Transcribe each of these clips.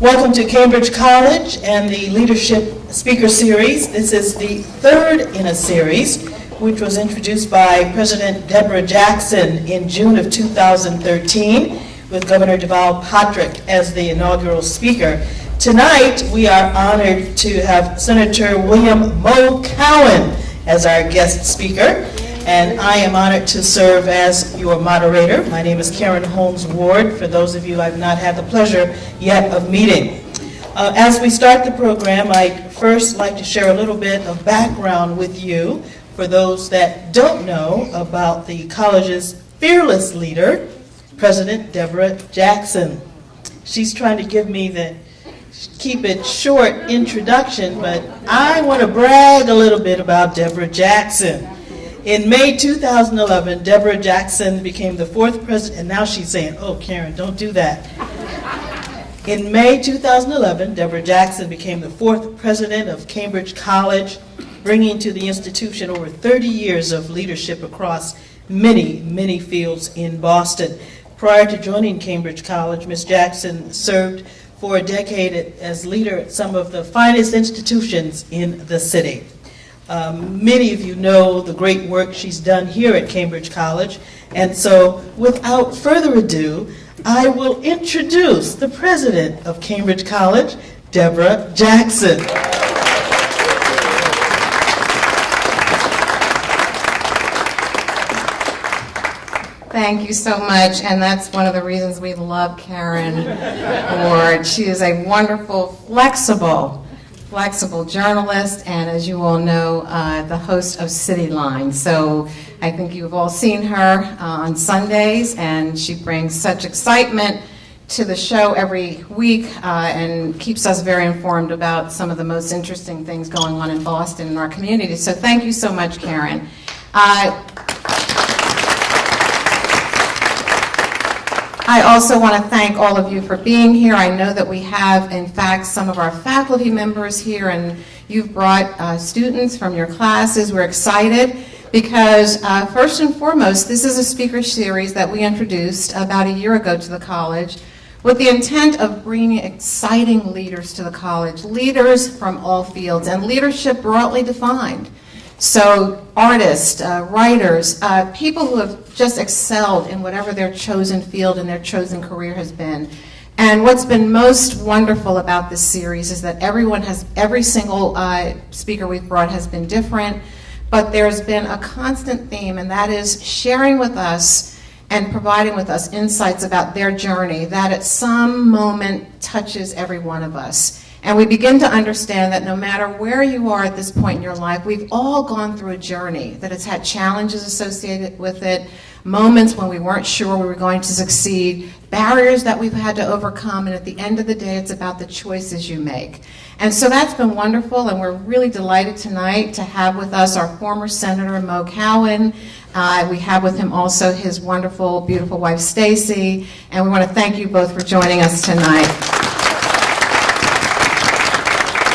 Welcome to Cambridge College and the Leadership Speaker Series. This is the third in a series, which was introduced by President Deborah Jackson in June of 2013, with Governor Deval L as the inaugural speaker. Tonight, we are honored to have Senator William Mo Cowan as our guest speaker, and I am honored to serve as your moderator. My name is Karen Holmes Ward, for those of you I've not had the pleasure yet of meeting. As we start the program, I'd first like to share a little bit of background with you for those that don't know about the college's fearless leader, President Deborah Jackson. She's trying to give me the keep it short introduction, but I want to brag a little bit about Deborah Jackson. In May 2011, Deborah Jackson became the fourth president, and now she's saying, oh, Karen, don't do that. In May 2011, Deborah Jackson became the fourth president of Cambridge College, bringing to the institution over 30 years of leadership across many, many fields in Boston. Prior to joining Cambridge College, Ms. Jackson served for a decade as leader at some of the finest institutions in the city. Many of you know the great work she's done here at Cambridge College, and so without further ado, I will introduce the president of Cambridge College, Deborah Jackson. Thank you so much, and that's one of the reasons we love Karen Ward. She is a wonderful, flexible journalist, and as you all know, the host of CityLine. So I think you've all seen her on Sundays, and she brings such excitement to the show every week and keeps us very informed about some of the most interesting things going on in Boston and our community. So thank you so much, Karen. I also want to thank all of you for being here. I know that we have, in fact, some of our faculty members here, and you've brought students from your classes. We're excited because, first and foremost, this is a speaker series that we introduced about a year ago to the college with the intent of bringing exciting leaders to the college, leaders from all fields, and leadership broadly defined. So artists, writers, people who have just excelled in whatever their chosen field and their chosen career has been. And what's been most wonderful about this series is that every single speaker we've brought has been different, but there's been a constant theme, and that is sharing with us and providing with us insights about their journey that at some moment touches every one of us. And we begin to understand that no matter where you are at this point in your life, we've all gone through a journey that has had challenges associated with it, moments when we weren't sure we were going to succeed, barriers that we've had to overcome, and at the end of the day, it's about the choices you make. And so that's been wonderful, and we're really delighted tonight to have with us our former Senator Mo Cowan. We have with him also his wonderful, beautiful wife, Stacy, and we want to thank you both for joining us tonight.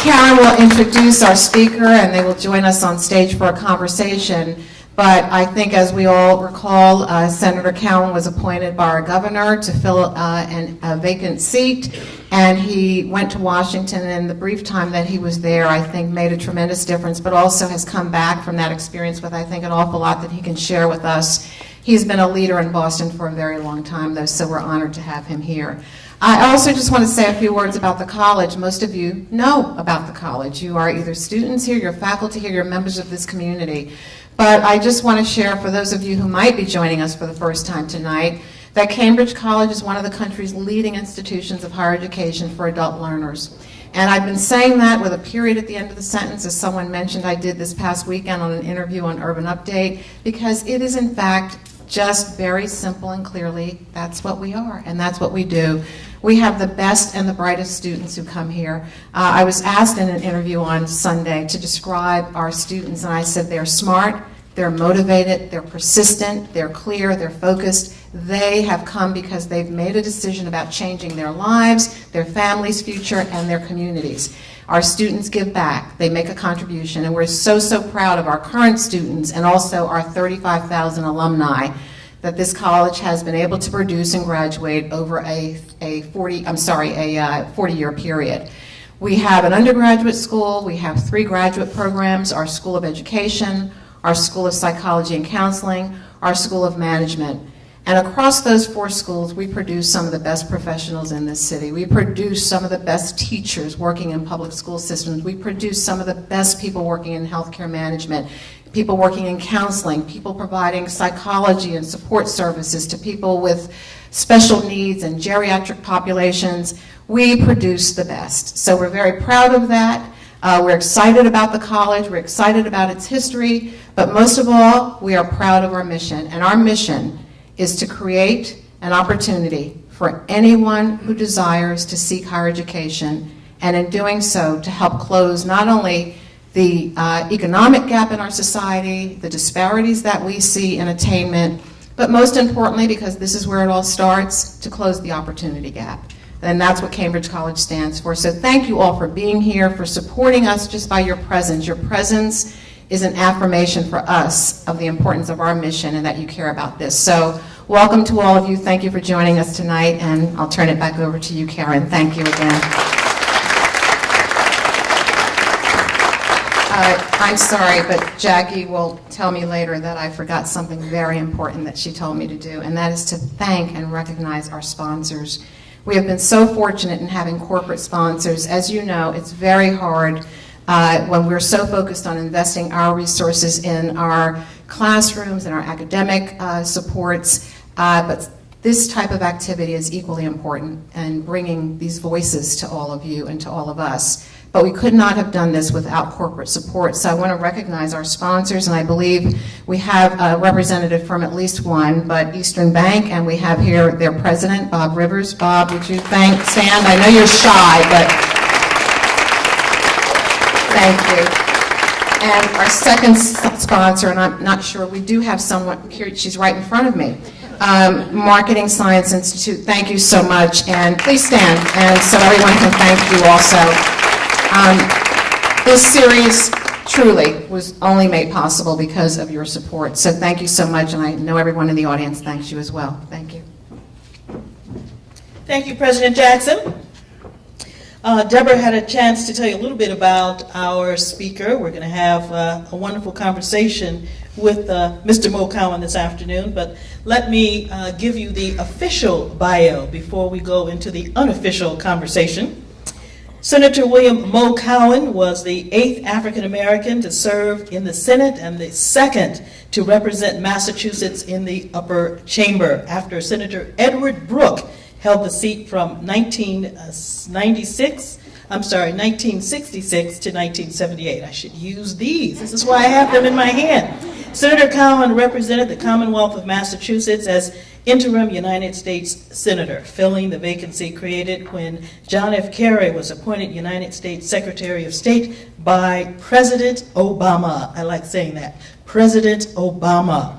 Karen will introduce our speaker, and they will join us on stage for a conversation. But I think, as we all recall, Senator Cowan was appointed by our governor to fill a vacant seat, and he went to Washington, and the brief time that he was there, I think, made a tremendous difference, but also has come back from that experience with, I think, an awful lot that he can share with us. He's been a leader in Boston for a very long time, though, so we're honored to have him here. I also just want to say a few words about the college. Most of you know about the college. You are either students here, you're faculty here, you're members of this community. But I just want to share, for those of you who might be joining us for the first time tonight, that Cambridge College is one of the country's leading institutions of higher education for adult learners. And I've been saying that with a period at the end of the sentence, as someone mentioned I did this past weekend on an interview on Urban Update, because it is in fact just very simple and clearly, that's what we are, and that's what we do. We have the best and the brightest students who come here. I was asked in an interview on Sunday to describe our students, and I said they're smart, they're motivated, they're persistent, they're clear, they're focused. They have come because they've made a decision about changing their lives, their family's future, and their communities. Our students give back, they make a contribution, and we're so proud of our current students and also our 35,000 alumni that this college has been able to produce and graduate over a 40-year period. We have an undergraduate school, we have 3 graduate programs, our School of Education, our School of Psychology and Counseling, our School of Management. And across those 4 schools, we produce some of the best professionals in this city. We produce some of the best teachers working in public school systems. We produce some of the best people working in healthcare management, people working in counseling, people providing psychology and support services to people with special needs and geriatric populations. We produce the best. So we're very proud of that. We're excited about the college. We're excited about its history. But most of all, we are proud of our mission. And our mission is to create an opportunity for anyone who desires to seek higher education, and in doing so, to help close not only the economic gap in our society, the disparities that we see in attainment, but most importantly, because this is where it all starts, to close the opportunity gap. And that's what Cambridge College stands for. So thank you all for being here, for supporting us just by your presence. Your presence is an affirmation for us of the importance of our mission and that you care about this. So welcome to all of you. Thank you for joining us tonight, and I'll turn it back over to you, Karen. Thank you again. I'm sorry, but Jackie will tell me later that I forgot something very important that she told me to do, and that is to thank and recognize our sponsors. We have been so fortunate in having corporate sponsors. As you know, it's very hard when we're so focused on investing our resources in our classrooms and our academic supports, but this type of activity is equally important in bringing these voices to all of you and to all of us. But we could not have done this without corporate support. So I want to recognize our sponsors, and I believe we have a representative from at least one, but Eastern Bank, and we have here their president, Bob Rivers. Bob, would you stand? I know you're shy, but thank you. And our second sponsor, and I'm not sure, we do have someone here, she's right in front of me. Marketing Science Institute, thank you so much, and please stand, and so everyone can thank you also. This series truly was only made possible because of your support, so thank you so much, and I know everyone in the audience thanks you as well. Thank you. Thank you, President Jackson. Deborah had a chance to tell you a little bit about our speaker. We're going to have a wonderful conversation with Mr. Mo Cowan this afternoon, but let me give you the official bio before we go into the unofficial conversation. Senator William Mo Cowan was the 8th African American to serve in the Senate and the 2nd to represent Massachusetts in the upper chamber after Senator Edward Brooke held the seat from 1966 to 1978. I should use these. This is why I have them in my hand. Senator Cowan represented the Commonwealth of Massachusetts as interim United States Senator, filling the vacancy created when John F. Kerry was appointed United States Secretary of State by President Obama. I like saying that, President Obama.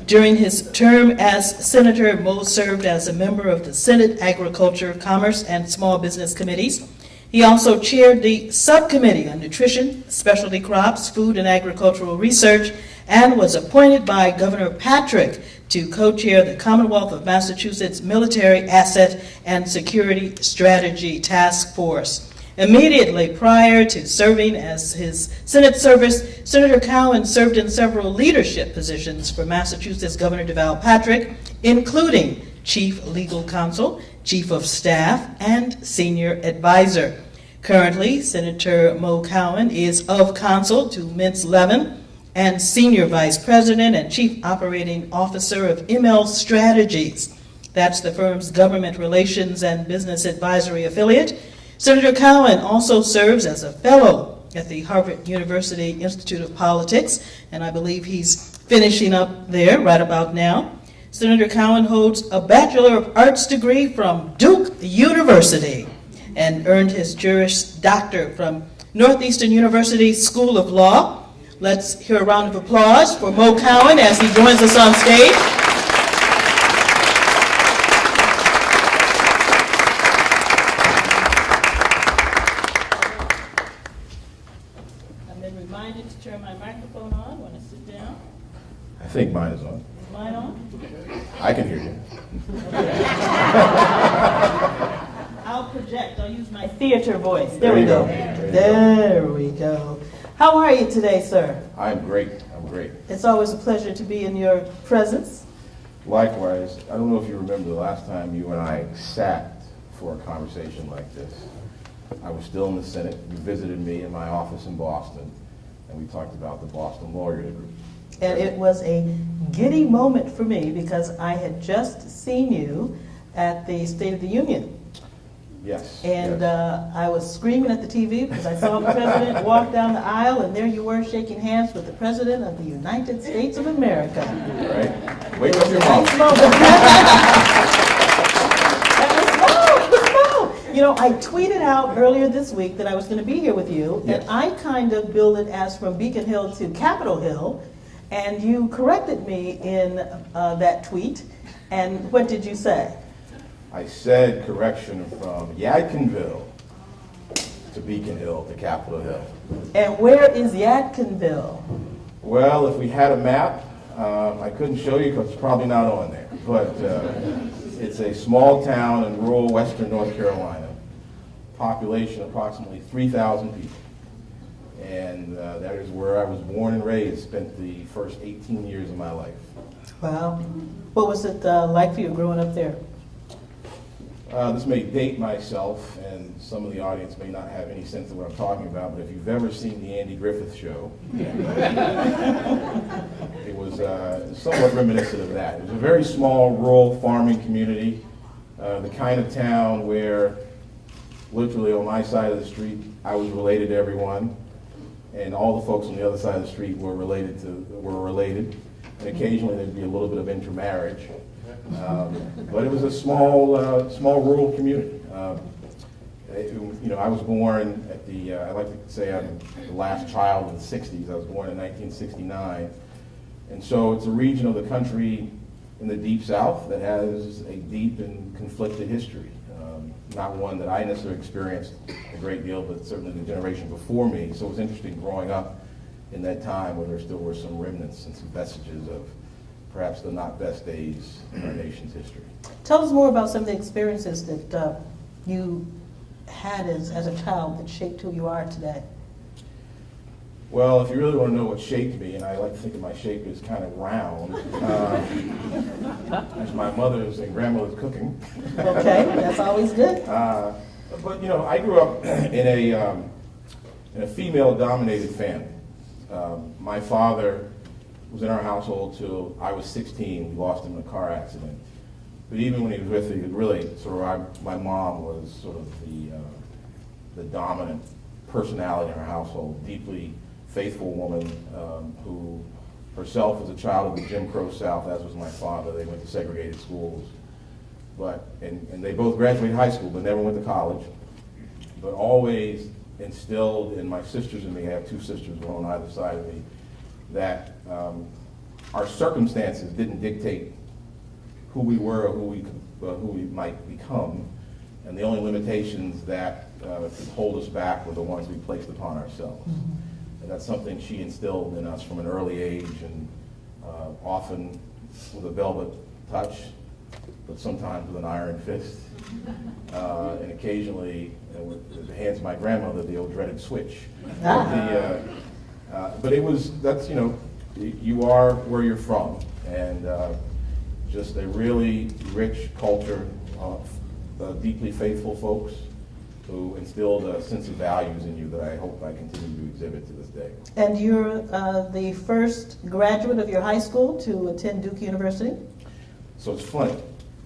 During his term as Senator, Mo served as a member of the Senate Agriculture, Commerce, and Small Business Committees. He also chaired the Subcommittee on Nutrition, Specialty Crops, Food, and Agricultural Research, and was appointed by Governor Patrick to co-chair the Commonwealth of Massachusetts Military Asset and Security Strategy Task Force. Immediately prior to serving as his Senate service, Senator Cowan served in several leadership positions for Massachusetts Governor Deval Patrick, including Chief Legal Counsel, Chief of Staff, and Senior Advisor. Currently, Senator Mo Cowan is of counsel to Mintz Levin and Senior Vice President and Chief Operating Officer of ML Strategies. That's the firm's government relations and business advisory affiliate. Senator Cowan also serves as a fellow at the Harvard University Institute of Politics, and I believe he's finishing up there right about now. Senator Cowan holds a Bachelor of Arts degree from Duke University and earned his Juris Doctor from Northeastern University School of Law. Let's hear a round of applause for Mo Cowan as he joins us on stage. I've been reminded to turn my microphone on when I sit down. I think mine is on. Is mine on? I can hear you. I'll project. I'll use my theater voice. There we you go. go. There we go. How are you today, sir? I'm great. I'm great. It's always a pleasure to be in your presence. Likewise, I don't know if you remember the last time you and I sat for a conversation like this. I was still in the Senate. You visited me in my office in Boston, and we talked about the Boston Lawyers Group. And it was a giddy moment for me because I had just seen you at the State of the Union. Yes. And yes. I was screaming at the TV because I saw the president walk down the aisle, and there you were shaking hands with the President of the United States of America. Right? Wake up your mom. Nice moment. It was small. You know, I tweeted out earlier this week that I was going to be here with you, Yes. and I kind of billed it as from Beacon Hill to Capitol Hill, and you corrected me in that tweet. And what did you say? I said correction from Yadkinville to Beacon Hill to Capitol Hill. And where is Yadkinville? Well, if we had a map, I couldn't show you because it's probably not on there. But it's a small town in rural western North Carolina. Population approximately 3,000 people. And that is where I was born and raised, spent the first 18 years of my life. Wow. What was it like for you growing up there? This may date myself, and some of the audience may not have any sense of what I'm talking about, but if you've ever seen the Andy Griffith Show, it was somewhat reminiscent of that. It was a very small, rural farming community, the kind of town where literally on my side of the street, I was related to everyone, and all the folks on the other side of the street were related, and occasionally there'd be a little bit of intermarriage. But it was a small rural community. I was born at the, I like to say I'm the last child in the 60s. I was born in 1969. And so it's a region of the country in the Deep South that has a deep and conflicted history. Not one that I necessarily experienced a great deal, but certainly the generation before me. So it was interesting growing up in that time where there still were some remnants and some vestiges of perhaps the not best days in our nation's history. Tell us more about some of the experiences that you had as a child that shaped who you are today. Well, if you really want to know what shaped me, and I like to think of my shape as kind of round, as my mother's and grandmother's cooking. Okay, that's always good. But I grew up in a female-dominated family. My father was in our household till I was 16. We lost him in a car accident. But even when he was with me, really sort of my mom was sort of the dominant personality in our household, deeply faithful woman who herself was a child of the Jim Crow South, as was my father. They went to segregated schools, and they both graduated high school, but never went to college. But always instilled in my sisters and me, I have two sisters, one on either side of me, that our circumstances didn't dictate who we were or who we might become, and the only limitations that could hold us back were the ones we placed upon ourselves. Mm-hmm. And that's something she instilled in us from an early age, and often with a velvet touch, but sometimes with an iron fist, and occasionally with the hands of my grandmother, the old dreaded switch. But you are where you're from, and just a really rich culture of deeply faithful folks who instilled a sense of values in you that I hope I continue to exhibit to this day. And you're the first graduate of your high school to attend Duke University? So it's funny.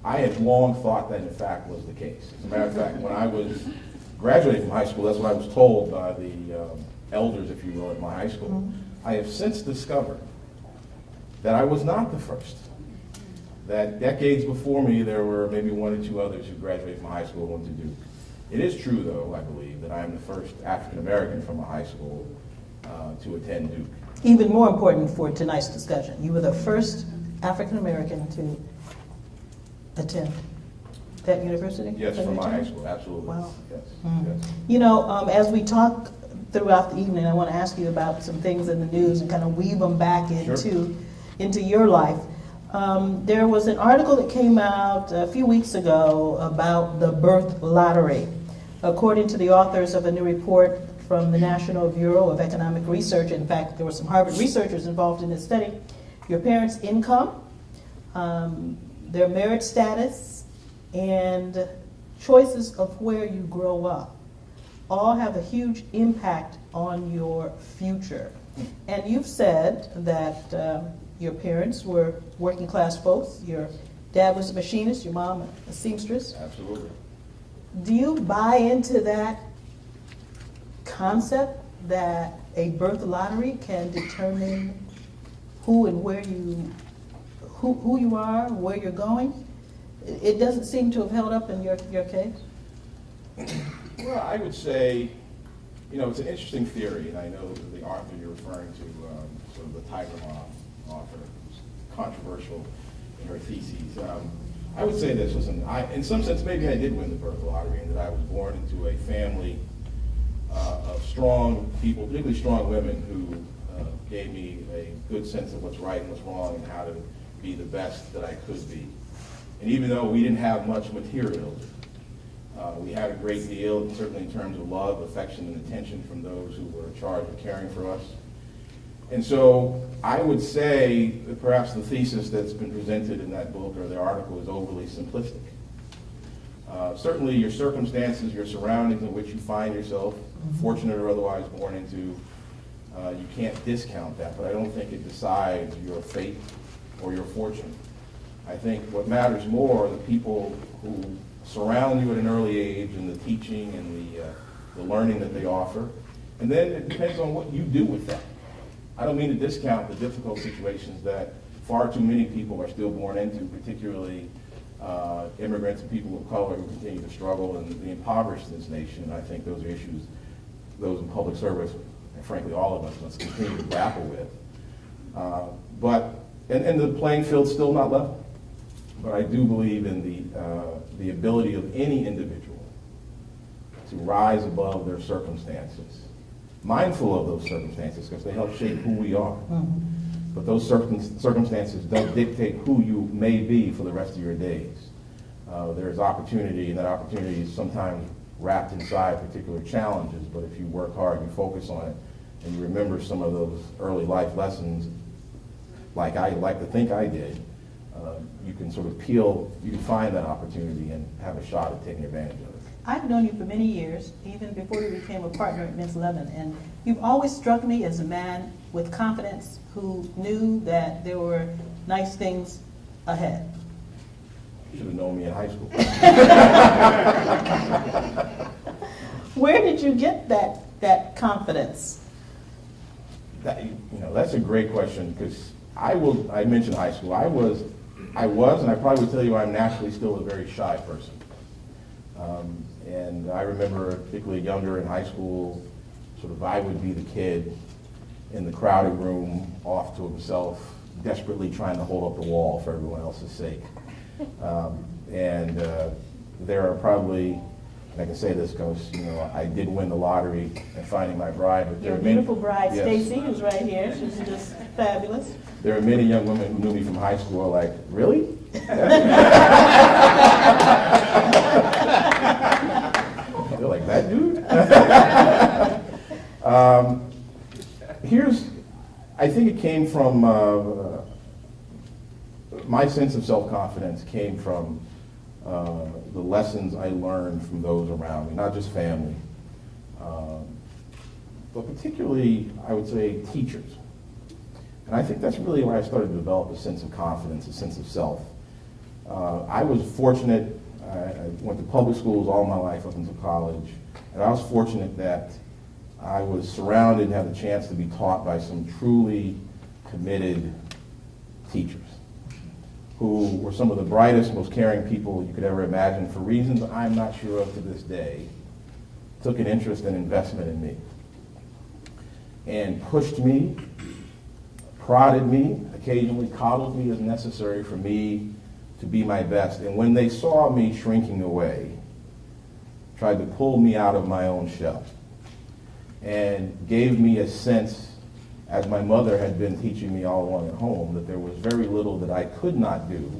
I had long thought that, in fact, was the case. As a matter of fact, when I was graduating from high school, that's what I was told by the elders, if you will, at my high school. Mm-hmm. I have since discovered that I was not the first. That decades before me, there were maybe one or two others who graduated from high school and went to Duke. It is true, though, I believe, that I am the first African-American from a high school to attend Duke. Even more important for tonight's discussion, you were the first African-American to attend that university? Yes, from my high school, absolutely. Wow. Yes. Mm. Yes. As we talk throughout the evening, I want to ask you about some things in the news and kind of weave them back into your life. There was an article that came out a few weeks ago about the birth lottery. According to the authors of a new report from the National Bureau of Economic Research, in fact, there were some Harvard researchers involved in this study, your parents' income, their marriage status, and choices of where you grow up all have a huge impact on your future. And you've said that your parents were working class folks. Your dad was a machinist, your mom a seamstress. Absolutely. Do you buy into that concept that a birth lottery can determine who and where who you are, where you're going? It doesn't seem to have held up in your case. Well, I would say, it's an interesting theory, and I know the author you're referring to, sort of the Tiger Mom author, who's controversial in her theses. I would say this, listen, in some sense, maybe I did win the birth lottery, in that I was born into a family of strong people, particularly strong women, who gave me a good sense of what's right and what's wrong and how to be the best that I could be. And even though we didn't have much material, we had a great deal, certainly in terms of love, affection, and attention from those who were in charge of caring for us. And so I would say that perhaps the thesis that's been presented in that book or the article is overly simplistic. Certainly your circumstances, your surroundings in which you find yourself, fortunate or otherwise born into, you can't discount that, but I don't think it decides your fate or your fortune. I think what matters more are the people who surround you at an early age and the teaching and the learning that they offer. And then it depends on what you do with that. I don't mean to discount the difficult situations that far too many people are still born into, particularly immigrants and people of color who continue to struggle and the impoverished in this nation. I think those are issues those in public service, and frankly all of us, must continue to grapple with. And the playing field's still not level. But I do believe in the ability of any individual to rise above their circumstances, mindful of those circumstances because they help shape who we are. Mm-hmm. But those circumstances don't dictate who you may be for the rest of your days. There's opportunity, and that opportunity is sometimes wrapped inside particular challenges, but if you work hard, you focus on it, and you remember some of those early life lessons, like I like to think I did, you can sort of you can find that opportunity and have a shot at taking advantage of it. I've known you for many years, even before you became a partner at Ms. Levin, and you've always struck me as a man with confidence who knew that there were nice things ahead. You should have known me in high school. Where did you get that confidence? That's a great question, because I mentioned high school. I was, and I probably would tell you I'm naturally still a very shy person. And I remember, particularly younger in high school, sort of I would be the kid in the crowded room, off to himself, desperately trying to hold up the wall for everyone else's sake. There are probably, and I can say this because I did win the lottery and finding my bride. But your beautiful bride, yes. Stacy, who's right here. She's just fabulous. There are many young women who knew me from high school like, really? They're like, that dude? I think it came from, my sense of self-confidence came from the lessons I learned from those around me, not just family, but particularly, I would say, teachers. And I think that's really where I started to develop a sense of confidence, a sense of self. I was fortunate. I went to public schools all my life up until college, and I was fortunate that I was surrounded and had the chance to be taught by some truly committed teachers who were some of the brightest, most caring people you could ever imagine, for reasons I'm not sure of to this day, took an interest and investment in me and pushed me, prodded me, occasionally coddled me as necessary for me to be my best. And when they saw me shrinking away, tried to pull me out of my own shell and gave me a sense as my mother had been teaching me all along at home, that there was very little that I could not do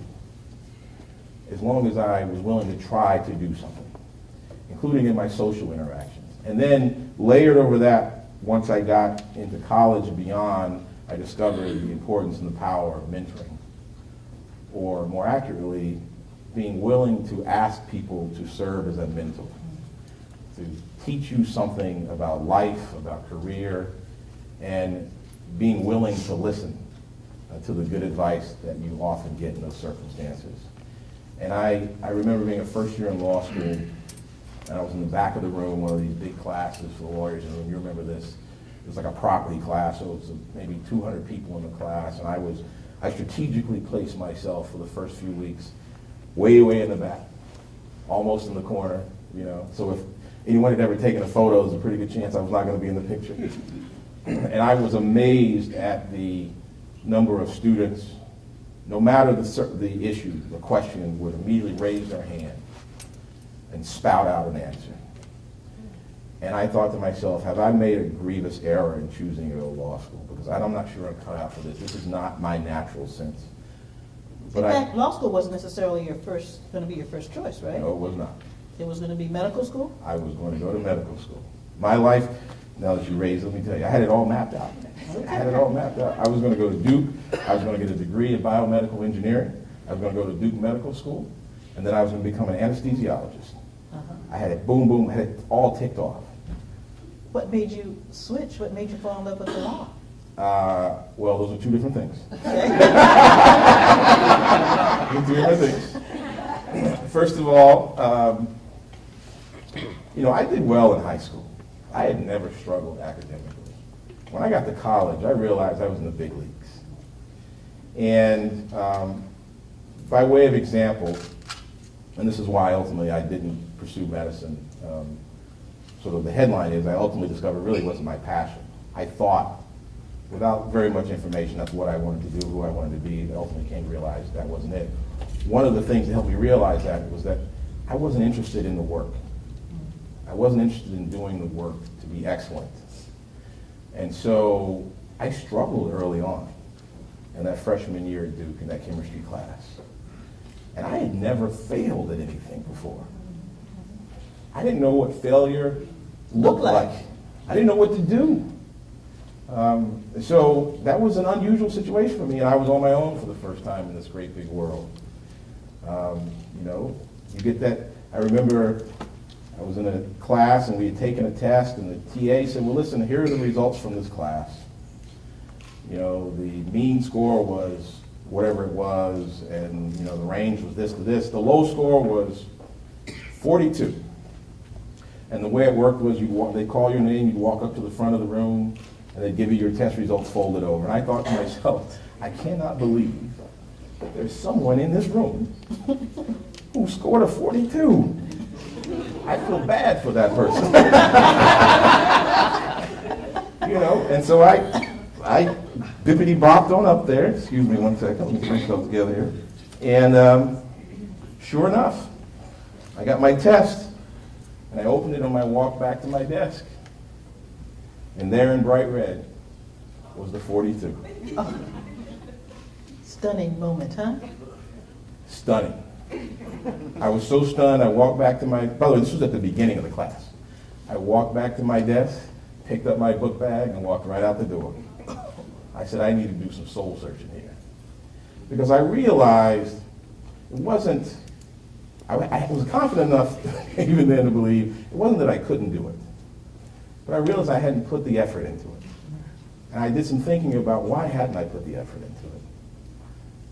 as long as I was willing to try to do something, including in my social interactions. And then layered over that, once I got into college and beyond, I discovered the importance and the power of mentoring, or more accurately, being willing to ask people to serve as a mentor, to teach you something about life, about career, and being willing to listen to the good advice that you often get in those circumstances. And I remember being a first year in law school, and I was in the back of the room, one of these big classes for lawyers, and you remember this, it was like a property class, so it was maybe 200 people in the class, and I strategically placed myself for the first few weeks way, way in the back, almost in the corner, you know. So if anyone had ever taken a photo, there's a pretty good chance I was not going to be in the picture. And I was amazed at the number of students, no matter the issue, the question, would immediately raise their hand and spout out an answer. And I thought to myself, have I made a grievous error in choosing to go to law school? Because I'm not sure I'm cut out for this. This is not my natural sense. In fact, law school wasn't necessarily going to be your first choice, right? No, it was not. It was going to be medical school? I was going to go to medical school. My life, now that you raised, let me tell you, I had it all mapped out. I had it all mapped out. I was going to go to Duke. I was going to get a degree in biomedical engineering. I was going to go to Duke Medical School. And then I was going to become an anesthesiologist. I had it, boom, boom, had it all ticked off. What made you switch? What made you fall in love with the law? Well, those are two different things. Two different things. First of all, you know, I did well in high school. I had never struggled academically. When I got to college, I realized I was in the big leagues. And by way of example, and this is why ultimately I didn't pursue medicine, sort of the headline is I ultimately discovered it really wasn't my passion. I thought, without very much information, that's what I wanted to do, who I wanted to be, but ultimately came to realize that wasn't it. One of the things that helped me realize that was that I wasn't interested in the work. I wasn't interested in doing the work to be excellent. And so I struggled early on in that freshman year at Duke in that chemistry class. And I had never failed at anything before. I didn't know what failure looked like. I didn't know what to do. So that was an unusual situation for me, and I was on my own for the first time in this great big world. You know, you get that. I remember I was in a class and we had taken a test, and the TA said, well, listen, here are the results from this class. You know, the mean score was whatever it was, and you know, the range was this to this. The low score was 42. And the way it worked was they'd call your name, you'd walk up to the front of the room, and they'd give you your test results folded over. And I thought to myself, I cannot believe that there's someone in this room who scored a 42. I feel bad for that person. You know, and so I bippity-bopped on up there. Excuse me one second, let me get myself together here. And sure enough, I got my test. And I opened it on my walk back to my desk. And there in bright red was the 42. Oh. Stunning moment, huh? Stunning. I was so stunned, I walked back to by the way, this was at the beginning of the class. I walked back to my desk, picked up my book bag, and walked right out the door. I said, I need to do some soul searching here. Because I realized it wasn't, I was confident enough even then to believe it wasn't that I couldn't do it, but I realized I hadn't put the effort into it. And I did some thinking about why hadn't I put the effort into it?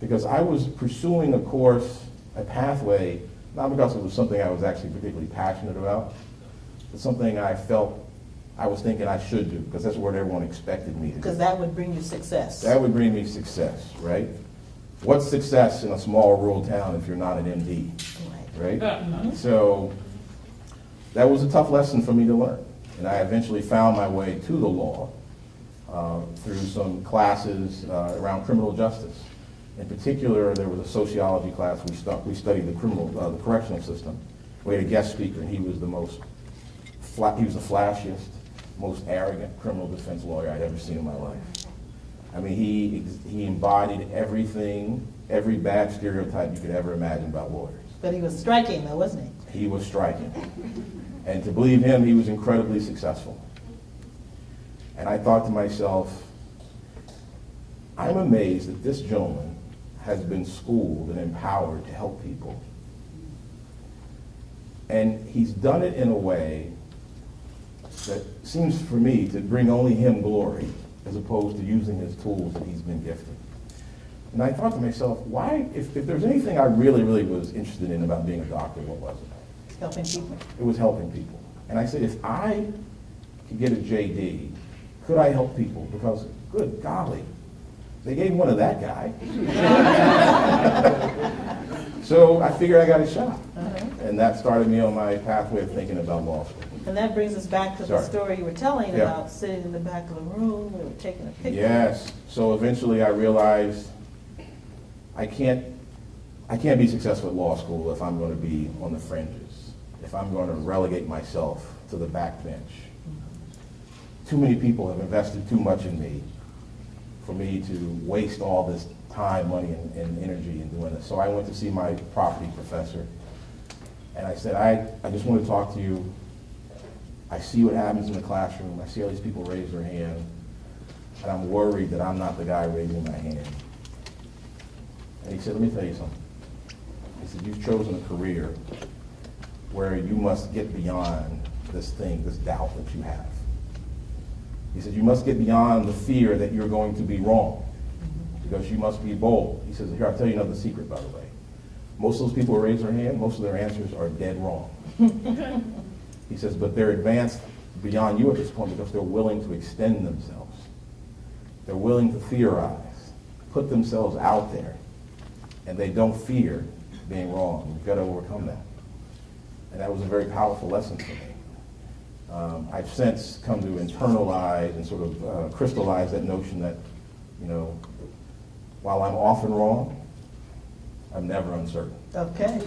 Because I was pursuing a course, a pathway, not because it was something I was actually particularly passionate about, but something I felt I was thinking I should do, because that's what everyone expected me to do. Because that would bring you success. That would bring me success, right? What's success in a small rural town if you're not an MD? Right? So that was a tough lesson for me to learn. And I eventually found my way to the law through some classes around criminal justice. In particular, there was a sociology class we studied the correctional system. We had a guest speaker, and he was the flashiest, most arrogant criminal defense lawyer I'd ever seen in my life. I mean, he embodied everything, every bad stereotype you could ever imagine about lawyers. But he was striking though, wasn't he? He was striking. And to believe him, he was incredibly successful. And I thought to myself, I'm amazed that this gentleman has been schooled and empowered to help people. And he's done it in a way that seems for me to bring only him glory, as opposed to using his tools that he's been gifted. And I thought to myself, why, if there's anything I really, really was interested in about being a doctor, what was it? Helping people. It was helping people. And I said, if I could get a JD, could I help people? Because, good golly, they gave one to that guy. So I figured I got a shot. And that started me on my pathway of thinking about law school. And that brings us back to the Sorry. story you were telling Yeah. about sitting in the back of the room, we were taking a picture. Yes. So eventually I realized I can't be successful at law school if I'm going to be on the fringes, if I'm going to relegate myself to the back bench. Too many people have invested too much in me for me to waste all this time, money, and energy in doing this. So I went to see my property professor, and I said, I just want to talk to you. I see what happens in the classroom. I see all these people raise their hand, and I'm worried that I'm not the guy raising my hand. And he said, let me tell you something. He said, you've chosen a career where you must get beyond this thing, this doubt that you have. He said, you must get beyond the fear that you're going to be wrong, because you must be bold. He says, here, I'll tell you another secret, by the way. Most of those people who raise their hand, most of their answers are dead wrong. He says, but they're advanced beyond you at this point because they're willing to extend themselves. They're willing to theorize, put themselves out there, and they don't fear being wrong. You've got to overcome that. And that was a very powerful lesson for me. I've since come to internalize and sort of crystallize that notion that, you know, while I'm often wrong, I'm never uncertain. Okay.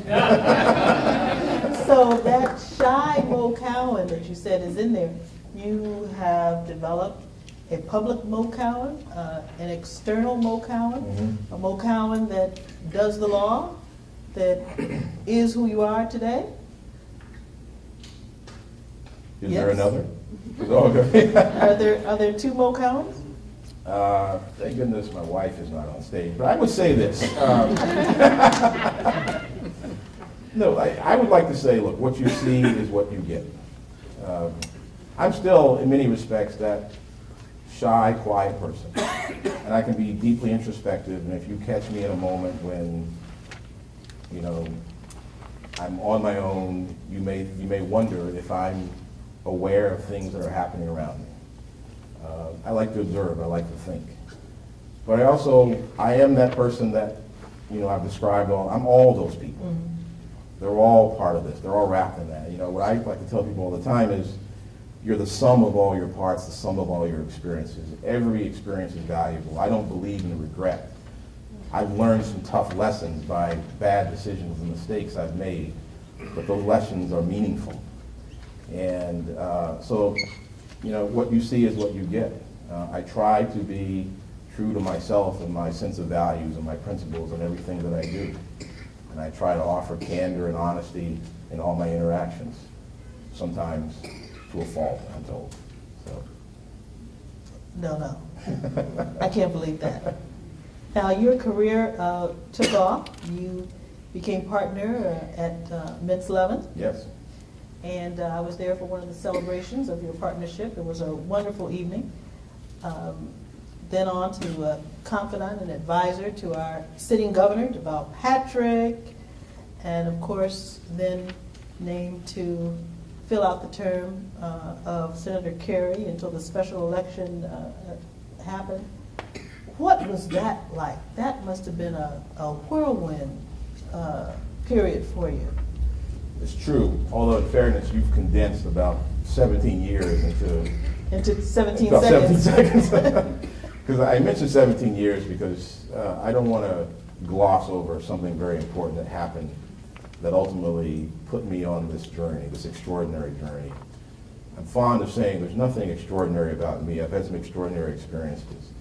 So that shy Mo Cowan that you said is in there, you have developed a public Mo Cowan, an external Mo Cowan, a Mo Cowan that does the law, that is who you are today. Is there Yes. another? Oh, okay. Are there two Mo Cowans? Thank goodness my wife is not on stage, but I would say this. No, I would like to say, look, what you see is what you get. I'm still, in many respects, that shy, quiet person. And I can be deeply introspective, and if you catch me in a moment when, you know, I'm on my own, you may wonder if I'm aware of things that are happening around me. I like to observe, I like to think. But I am that person that, you know, I've described I'm all those people. Mm-hmm. They're all part of this, they're all wrapped in that. You know, what I like to tell people all the time is, you're the sum of all your parts, the sum of all your experiences. Every experience is valuable. I don't believe in regret. I've learned some tough lessons by bad decisions and mistakes I've made, but those lessons are meaningful. And so, you know, what you see is what you get. I try to be true to myself and my sense of values and my principles in everything that I do. And I try to offer candor and honesty in all my interactions, sometimes to a fault, I'm told. So. No. I can't believe that. Now, your career took off. You became partner at Mintz Levin. Yes. And I was there for one of the celebrations of your partnership. It was a wonderful evening. Then on to confidant and advisor to our sitting governor, Deval Patrick, and of course then named to fill out the term of Senator Kerry until the special election happened. What was that like? That must have been a whirlwind period for you. It's true, although in fairness, you've condensed about 17 years Into 17 about seconds. 17 seconds. Because I mentioned 17 years because I don't want to gloss over something very important that happened that ultimately put me on this journey, this extraordinary journey. I'm fond of saying there's nothing extraordinary about me. I've had some extraordinary experiences.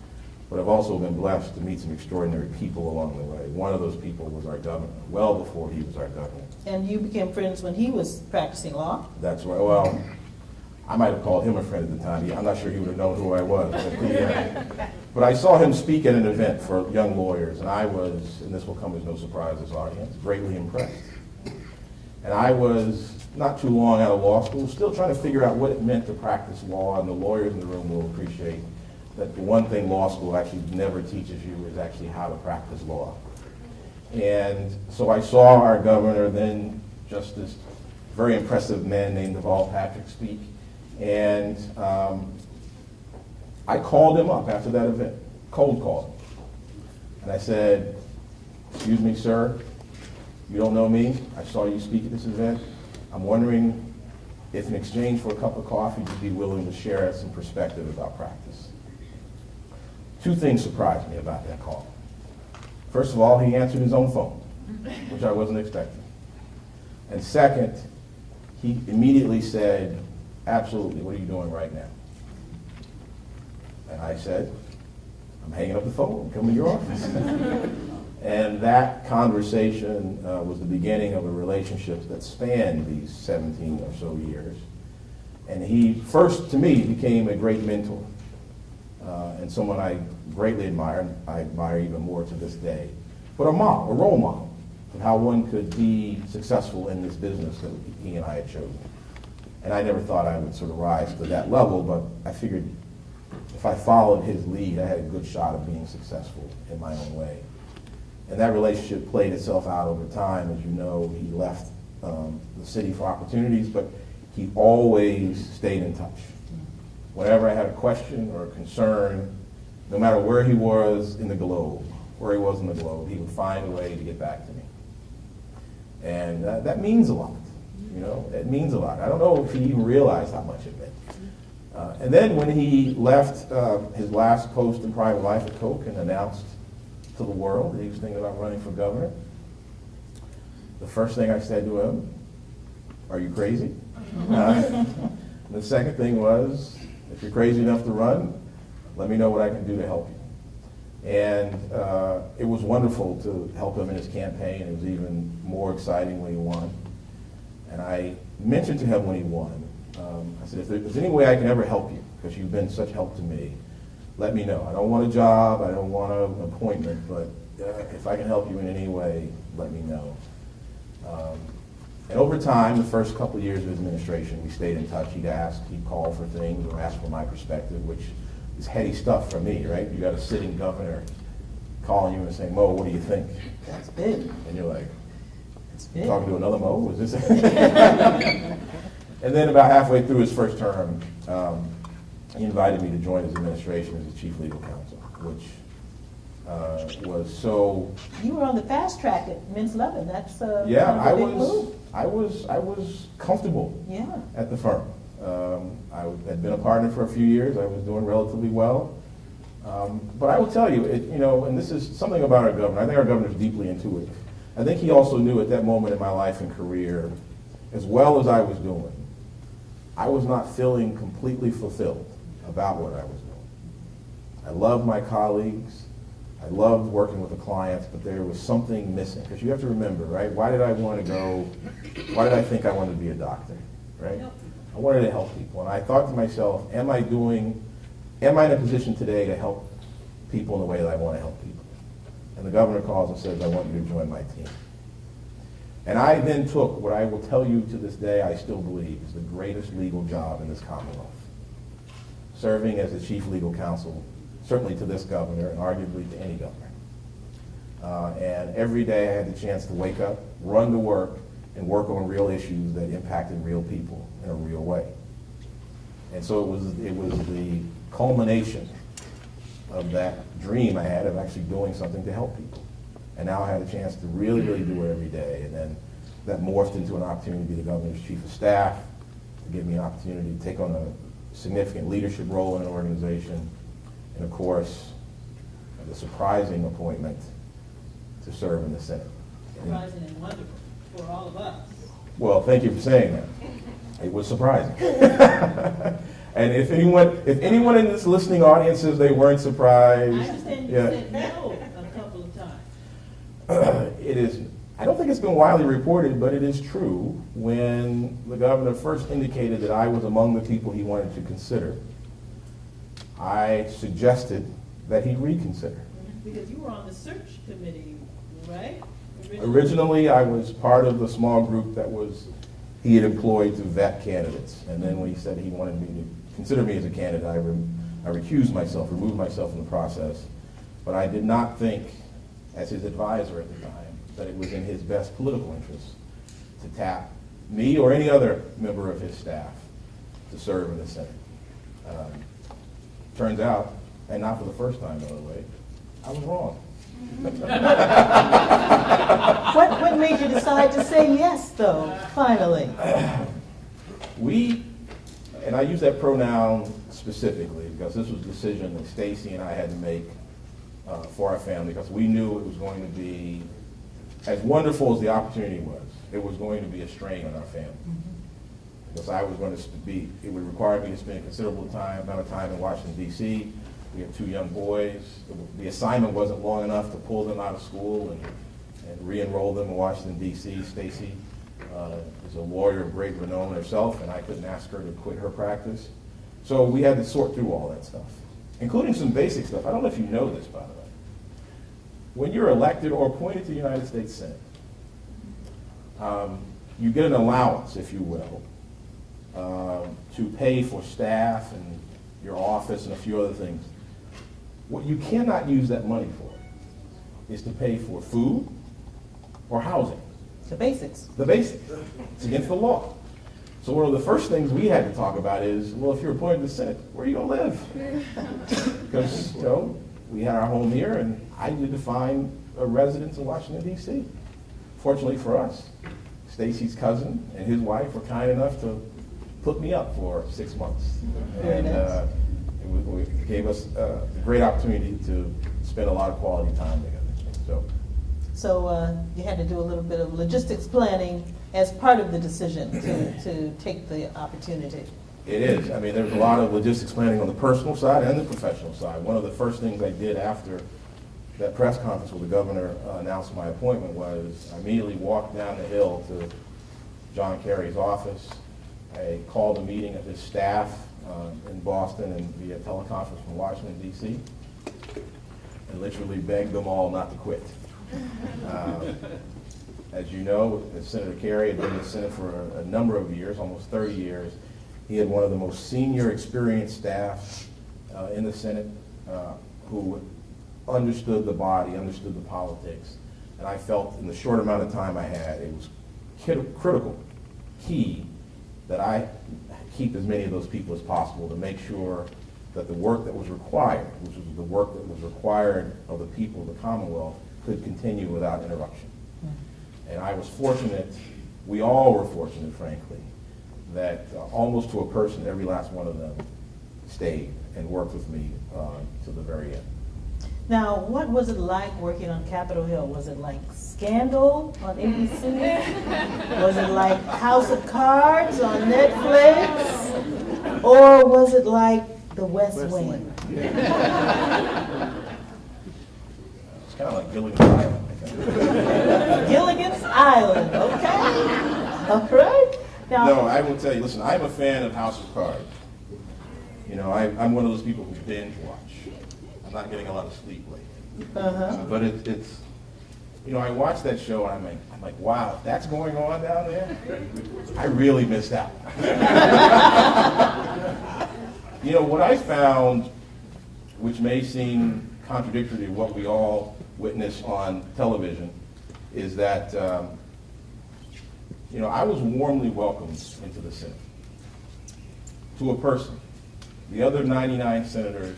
but I've also been blessed to meet some extraordinary people along the way. One of those people was our governor, well before he was our governor. And you became friends when he was practicing law? That's right. Well, I might have called him a friend at the time. I'm not sure he would have known who I was. But I saw him speak at an event for young lawyers, and I was, and this will come as no surprise to this audience, greatly impressed. And I was not too long out of law school, still trying to figure out what it meant to practice law, and the lawyers in the room will appreciate that the one thing law school actually never teaches you is actually how to practice law. And so I saw our governor, then Justice, very impressive man named Deval Patrick, speak. And I called him up after that event, cold called him. And I said, "Excuse me, sir, you don't know me. I saw you speak at this event. I'm wondering if in exchange for a cup of coffee, you'd be willing to share some perspective about practice." Two things surprised me about that call. First of all, he answered his own phone, which I wasn't expecting. And second, he immediately said, "Absolutely, what are you doing right now?" And I said, "I'm hanging up the phone, come to your office." And that conversation was the beginning of a relationship that spanned these 17 or so years. And he, first to me, became a great mentor and someone I greatly admire, and I admire even more to this day. But a model, a role model of how one could be successful in this business that he and I had chosen. And I never thought I would sort of rise to that level, but I figured if I followed his lead, I had a good shot of being successful in my own way. And that relationship played itself out over time. As you know, he left the city for opportunities, but he always stayed in touch. Whenever I had a question or a concern, no matter where he was in the globe, he would find a way to get back to me. And that means a lot. You know, it means a lot. I don't know if he even realized how much it meant. And then when he left his last post in private life at Coke and announced to the world that he was thinking about running for governor, the first thing I said to him, "Are you crazy?" The second thing was, "If you're crazy enough to run, let me know what I can do to help you." And it was wonderful to help him in his campaign. It was even more exciting when he won. And I mentioned to him when he won, I said, "If there's any way I can ever help you, because you've been such help to me, let me know. I don't want a job, I don't want an appointment, but if I can help you in any way, let me know." And over time, the first couple of years of his administration, we stayed in touch. He'd call for things or ask for my perspective, which is heady stuff for me, right? You got a sitting governor calling you and saying, "Mo, what do you think?" That's big. And you're like, That's big. "Talking to another Mo? Is this?" And then about halfway through his first term, he invited me to join his administration as the Chief Legal Counsel, which was so. You were on the fast track at Mintz Levin. That's Yeah, kind of a big move. I was comfortable Yeah. at the firm. I had been a partner for a few years. I was doing relatively well. But I will tell you, and this is something about our governor. I think our governor is deeply intuitive. I think he also knew at that moment in my life and career, as well as I was doing, I was not feeling completely fulfilled about what I was doing. I loved my colleagues. I loved working with the clients, but there was something missing. Because you have to remember, right? Why did I think I wanted to be a doctor, right? I wanted to help people. And I thought to myself, am I in a position today to help people in the way that I want to help people? And the governor calls and says, "I want you to join my team." And I then took what I will tell you to this day I still believe is the greatest legal job in this Commonwealth. Serving as the Chief Legal Counsel, certainly to this governor and arguably to any governor. And every day I had the chance to wake up, run to work, and work on real issues that impacted real people in a real way. And so it was the culmination of that dream I had of actually doing something to help people. And now I had a chance to really, really do it every day. And then that morphed into an opportunity to be the governor's chief of staff, to give me an opportunity to take on a significant leadership role in an organization. And of course, the surprising appointment to serve in the Senate. Surprising and wonderful for all of us. Well, thank you for saying that. It was surprising. And if anyone in this listening audience says they weren't surprised, I understand you yeah. said no a couple of times. It is, I don't think it's been widely reported, but it is true. When the governor first indicated that I was among the people he wanted to consider, I suggested that he reconsider. Because you were on the search committee, right? Originally, I was part of the small group that he had employed to vet candidates. And then when he said he wanted me to consider me as a candidate, I recused myself, removed myself from the process. But I did not think, as his advisor at the time, that it was in his best political interest to tap me or any other member of his staff to serve in the Senate. Turns out, and not for the first time, by the way, I was wrong. What made you decide to say yes, though, finally? And I use that pronoun specifically because this was a decision that Stacy and I had to make for our family, because we knew it was going to be, as wonderful as the opportunity was, it was going to be a strain on our family. Because I was going to it would require me to spend a considerable amount of time in Washington, D.C. We have 2 young boys. The assignment wasn't long enough to pull them out of school and re-enroll them in Washington, D.C. Stacy is a lawyer of great renown herself, and I couldn't ask her to quit her practice. So we had to sort through all that stuff, including some basic stuff. I don't know if you know this, by the way. When you're elected or appointed to the United States Senate, you get an allowance, if you will, to pay for staff and your office and a few other things. What you cannot use that money for is to pay for food or housing. The basics. The basics. It's against the law. So one of the first things we had to talk about is, well, if you're appointed to the Senate, where are you going to live? Because, we had our home here, and I needed to find a residence in Washington, D.C. Fortunately for us, Stacy's cousin and his wife were kind enough to put me up for 6 months. Very nice. It gave us a great opportunity to spend a lot of quality time together. So you had to do a little bit of logistics planning as part of the decision to take the opportunity. It is. I mean, there's a lot of logistics planning on the personal side and the professional side. One of the first things I did after that press conference where the governor announced my appointment was I immediately walked down the hill to John Kerry's office. I called a meeting of his staff in Boston and via teleconference from Washington, D.C., and literally begged them all not to quit. As you know, Senator Kerry had been in the Senate for a number of years, almost 30 years. He had one of the most senior, experienced staff in the Senate who understood the body, understood the politics. And I felt in the short amount of time I had, it was critical, key, that I keep as many of those people as possible to make sure that the work that was required, which was the work that was required of the people of the Commonwealth, could continue without interruption. And I was fortunate, we all were fortunate, frankly, that almost to a person, every last one of them stayed and worked with me to the very end. Now, what was it like working on Capitol Hill? Was it like Scandal on ABC? Was it like House of Cards on Netflix? Or was it like The West Wing? It's kind of like Gilligan's Island, I think. Gilligan's Island, okay. All right. Now, No, I will tell you, listen, I'm a fan of House of Cards. I'm one of those people who binge watch. I'm not getting a lot of sleep lately. But it's I watch that show and I'm like, wow, that's going on down there? I really missed out. What I found, which may seem contradictory to what we all witness on television, is that I was warmly welcomed into the Senate. To a person. The other 99 senators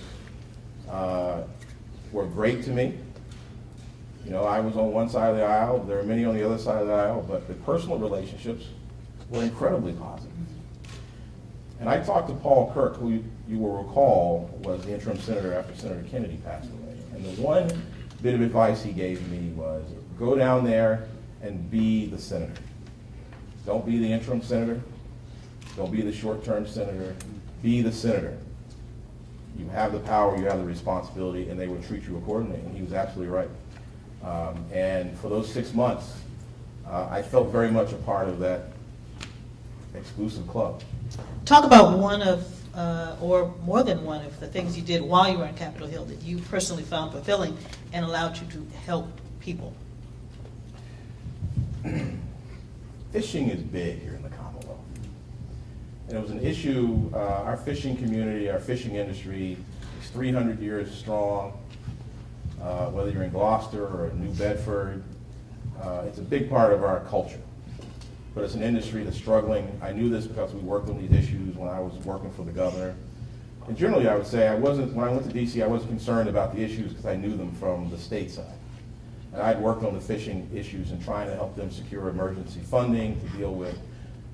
were great to me. I was on one side of the aisle, there are many on the other side of the aisle, but the personal relationships were incredibly positive. And I talked to Paul Kirk, who you will recall was the interim senator after Senator Kennedy passed away. And the one bit of advice he gave me was, go down there and be the senator. Don't be the interim senator. Don't be the short-term senator, be the senator. You have the power, you have the responsibility, and they will treat you accordingly. And he was absolutely right. And for those 6 months, I felt very much a part of that exclusive club. Talk about one of, or more than one of the things you did while you were on Capitol Hill that you personally found fulfilling and allowed you to help people. Fishing is big here in the Commonwealth. And it was an issue, our fishing community, our fishing industry is 300 years strong. Whether you're in Gloucester or New Bedford, it's a big part of our culture. But it's an industry that's struggling. I knew this because we worked on these issues when I was working for the governor. And generally, I would say when I went to DC, I wasn't concerned about the issues because I knew them from the state side. And I'd worked on the fishing issues and trying to help them secure emergency funding to deal with,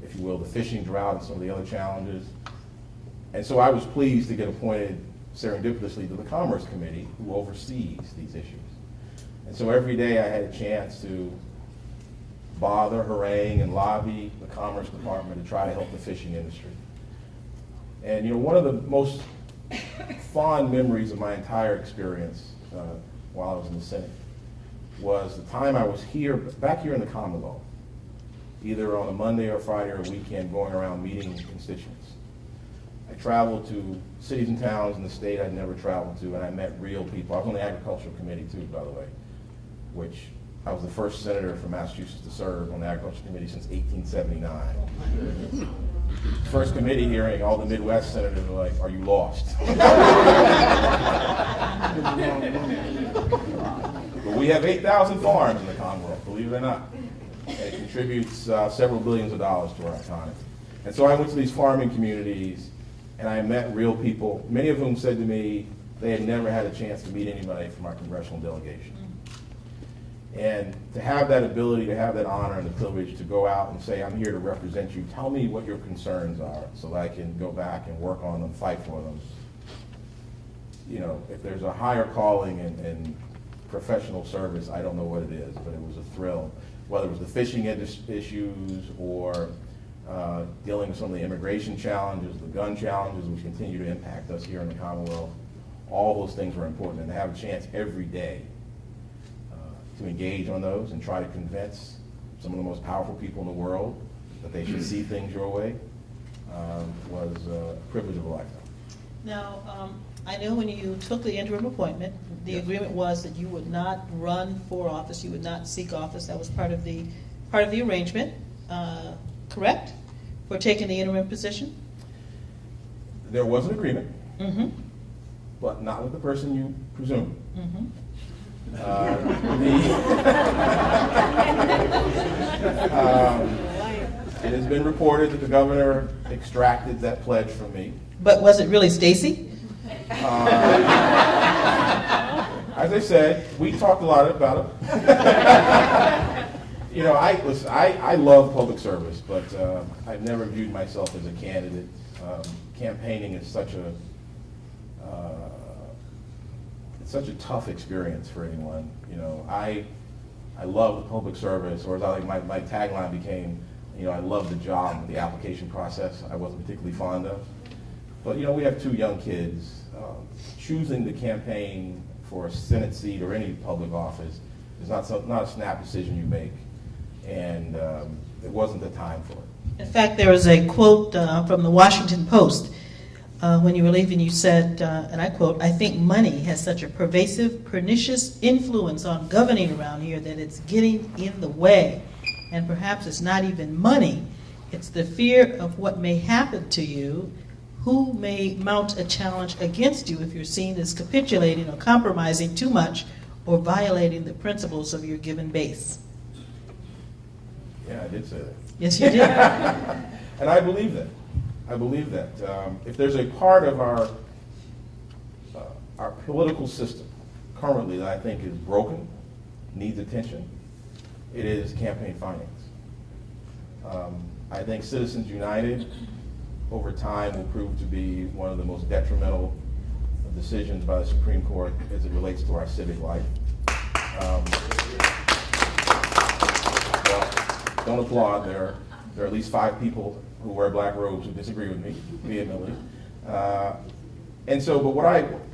if you will, the fishing drought and some of the other challenges. And so I was pleased to get appointed serendipitously to the Commerce Committee, who oversees these issues. And so every day I had a chance to bother, harangue, and lobby the Commerce Department to try to help the fishing industry. And you know, one of the most fond memories of my entire experience while I was in the Senate was the time I was back here in the Commonwealth, either on a Monday or Friday or a weekend, going around meeting constituents. I traveled to cities and towns in the state I'd never traveled to, and I met real people. I was on the Agricultural Committee too, by the way, which I was the first senator from Massachusetts to serve on the Agricultural Committee since 1879. First committee hearing, all the Midwest senators were like, "Are you lost?" But we have 8,000 farms in the Commonwealth, believe it or not. And it contributes several billions of dollars to our economy. And so I went to these farming communities, and I met real people, many of whom said to me they had never had a chance to meet anybody from our congressional delegation. And to have that ability, to have that honor and the privilege to go out and say, "I'm here to represent you, tell me what your concerns are so that I can go back and work on them, fight for them." You know, if there's a higher calling in professional service, I don't know what it is, but it was a thrill. Whether it was the fishing issues or dealing with some of the immigration challenges, the gun challenges, which continue to impact us here in the Commonwealth, all those things were important. And to have a chance every day to engage on those and try to convince some of the most powerful people in the world that they should see things your way was a privilege of a lifetime. Now, I know when you took the interim appointment, the Yes. agreement was that you would not run for office, you would not seek office. That was part of the arrangement, correct? For taking the interim position? There was an agreement, Mm-hmm. but not with the person you presume. Mm-hmm. It has been reported that the governor extracted that pledge from me. But was it really Stacy? As I said, we talked a lot about it. You know, I love public service, but I've never viewed myself as a candidate. Campaigning is such a tough experience for anyone. You know, I love the public service, or as I like my tagline became, you know, I love the job, the application process I wasn't particularly fond of. But you know, we have two young kids. Choosing to campaign for a Senate seat or any public office is not a snap decision you make, and it wasn't the time for it. In fact, there was a quote from the Washington Post. When you were leaving, you said, and I quote, "I think money has such a pervasive, pernicious influence on governing around here that it's getting in the way. And perhaps it's not even money. It's the fear of what may happen to you, who may mount a challenge against you if you're seen as capitulating or compromising too much or violating the principles of your given base." Yeah, I did say that. Yes, you did. And I believe that. I believe that. If there's a part of our political system currently that I think is broken, needs attention, it is campaign finance. I think Citizens United over time will prove to be one of the most detrimental decisions by the Supreme Court as it relates to our civic life. Well, don't applaud, there There are at least 5 people who wear black robes who disagree with me vehemently. And so, but what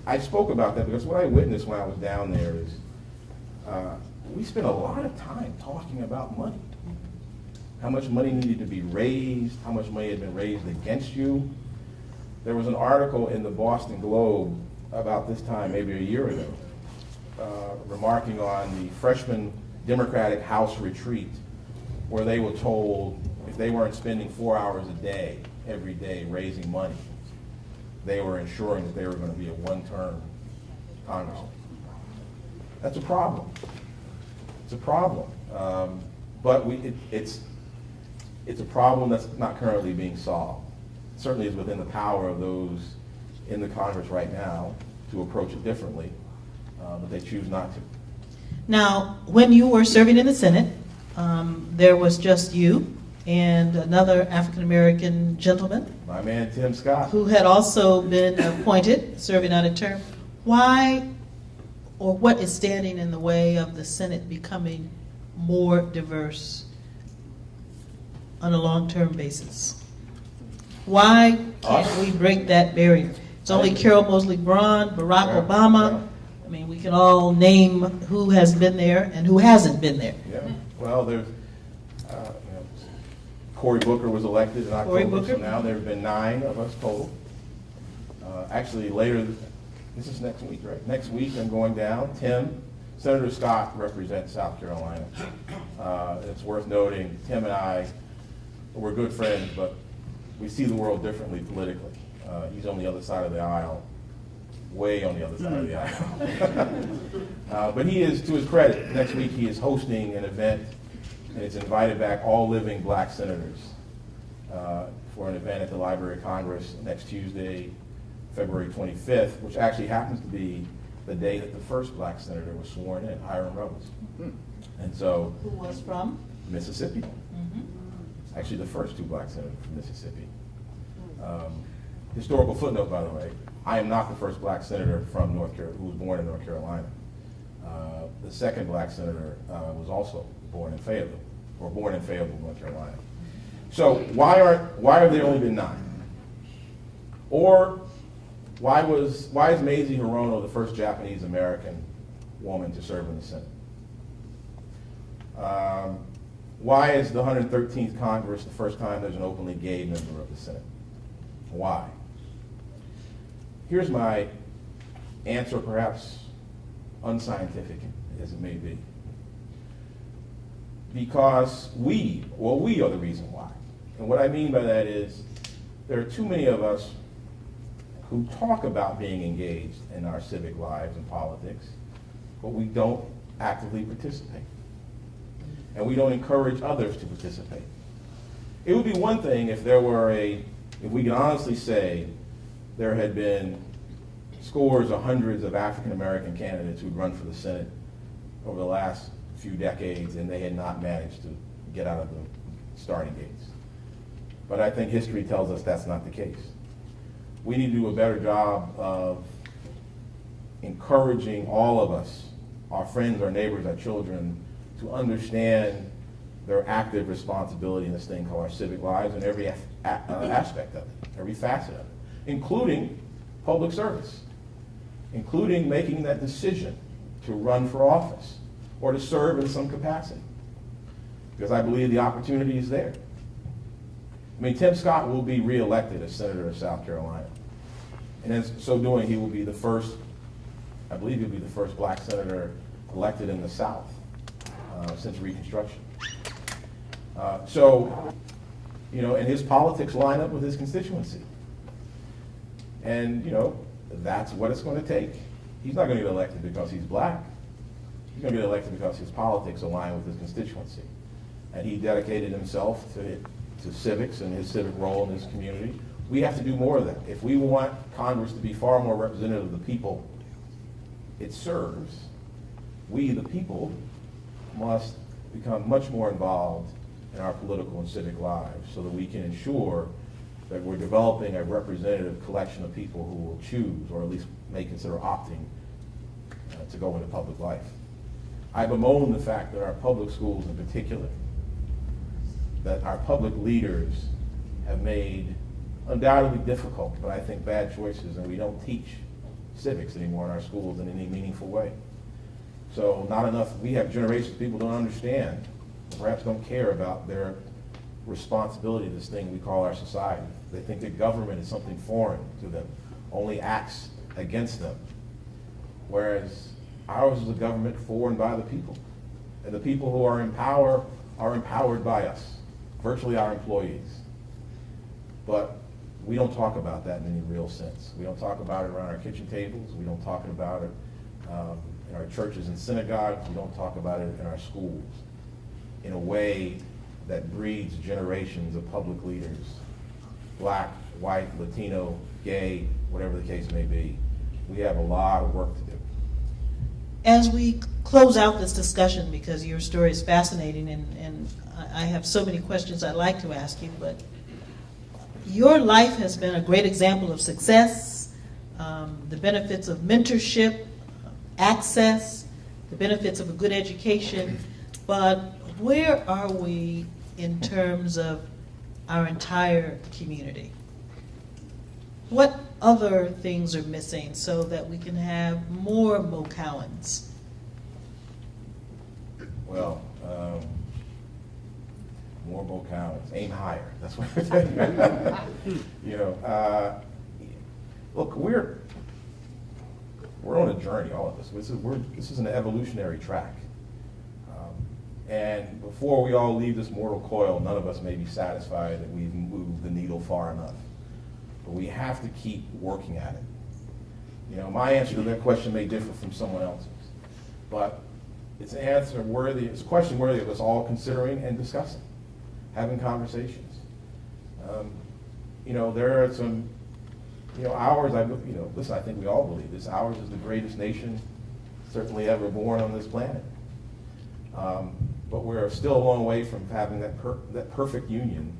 I spoke about that because what I witnessed when I was down there is we spent a lot of time talking about money. How much money needed to be raised, how much money had been raised against you. There was an article in the Boston Globe about this time, maybe a year ago, remarking on the freshman Democratic House retreat, where they were told if they weren't spending 4 hours a day, every day, raising money, they were ensuring that they were going to be a one-term congressman. That's a problem. It's a problem. But it's a problem that's not currently being solved. It certainly is within the power of those in the Congress right now to approach it differently, but they choose not to. Now, when you were serving in the Senate, there was just you and another African-American gentleman My man Tim Scott. who had also been appointed, serving out a term. Why or what is standing in the way of the Senate becoming more diverse on a long-term basis? Why can't we break that barrier? It's only Carol Moseley Braun, Barack Yeah, Obama. yeah. I mean, we can all name who has been there and who hasn't been there. Yeah. Well, there's Cory Booker was elected in Cory October, Booker. so now there have been 9 of us total. Actually, later, this is next week, right? Next week, I'm going down. Senator Scott represents South Carolina. It's worth noting, Tim and I, we're good friends, but we see the world differently politically. He's on the other side of the aisle, way on the other side of the aisle. But he is, to his credit, next week he is hosting an event, and it's invited back all living black senators for an event at the Library of Congress next Tuesday, February 25th, which actually happens to be the day that the first black senator was sworn in, Hiram Rose. And so, Who was from? Mississippi. Actually, the first 2 black senators from Mississippi. Historical footnote, by the way, I am not the first black senator from North Carolina who was born in North Carolina. The second black senator was also born in Fayetteville, North Carolina. So why have there only been 9? Or why is Mazie Hirono the first Japanese American woman to serve in the Senate? Why is the 113th Congress the first time there's an openly gay member of the Senate? Why? Here's my answer, perhaps unscientific as it may be. Because we are the reason why. And what I mean by that is there are too many of us who talk about being engaged in our civic lives and politics, but we don't actively participate. And we don't encourage others to participate. It would be one thing if we could honestly say there had been scores or hundreds of African American candidates who'd run for the Senate over the last few decades and they had not managed to get out of the starting gates. But I think history tells us that's not the case. We need to do a better job of encouraging all of us, our friends, our neighbors, our children, to understand their active responsibility in this thing called our civic lives and every aspect of it, every facet of it, including public service, including making that decision to run for office or to serve in some capacity, because I believe the opportunity is there. I mean, Tim Scott will be reelected as Senator of South Carolina. And in so doing, he will be the first, I believe he'll be the first black senator elected in the South since Reconstruction. And his politics line up with his constituency. And, that's what it's going to take. He's not going to get elected because he's black. He's going to get elected because his politics align with his constituency. And he dedicated himself to civics and his civic role in his community. We have to do more of that. If we want Congress to be far more representative of the people it serves, we, the people, must become much more involved in our political and civic lives so that we can ensure that we're developing a representative collection of people who will choose, or at least may consider opting, to go into public life. I bemoan the fact that our public schools in particular that our public leaders have made undoubtedly difficult, but I think bad choices, and we don't teach civics anymore in our schools in any meaningful way. So not enough, we have generations of people who don't understand, perhaps don't care about their responsibility to this thing we call our society. They think that government is something foreign to them, only acts against them. Whereas ours is a government for and by the people. And the people who are in power are empowered by us, virtually our employees. But we don't talk about that in any real sense. We don't talk about it around our kitchen tables. We don't talk about it in our churches and synagogues. We don't talk about it in our schools in a way that breeds generations of public leaders, black, white, Latino, gay, whatever the case may be. We have a lot of work to do. As we close out this discussion, because your story is fascinating, and I have so many questions I'd like to ask you, but your life has been a great example of success, the benefits of mentorship, access, the benefits of a good education, but where are we in terms of our entire community? What other things are missing so that we can have more Mo Cowans? Well, more Mo Cowans, aim higher. That's what I'm saying. You know, look, we're on a journey, all of us. This is an evolutionary track. And before we all leave this mortal coil, none of us may be satisfied that we've moved the needle far enough. But we have to keep working at it. You know, my answer to that question may differ from someone else's, but it's an answer worthy, it's a question worthy of us all considering and discussing, having conversations. You know, there are some, you know, ours, listen, I think we all believe this, ours is the greatest nation certainly ever born on this planet. But we're still a long way from having that perfect union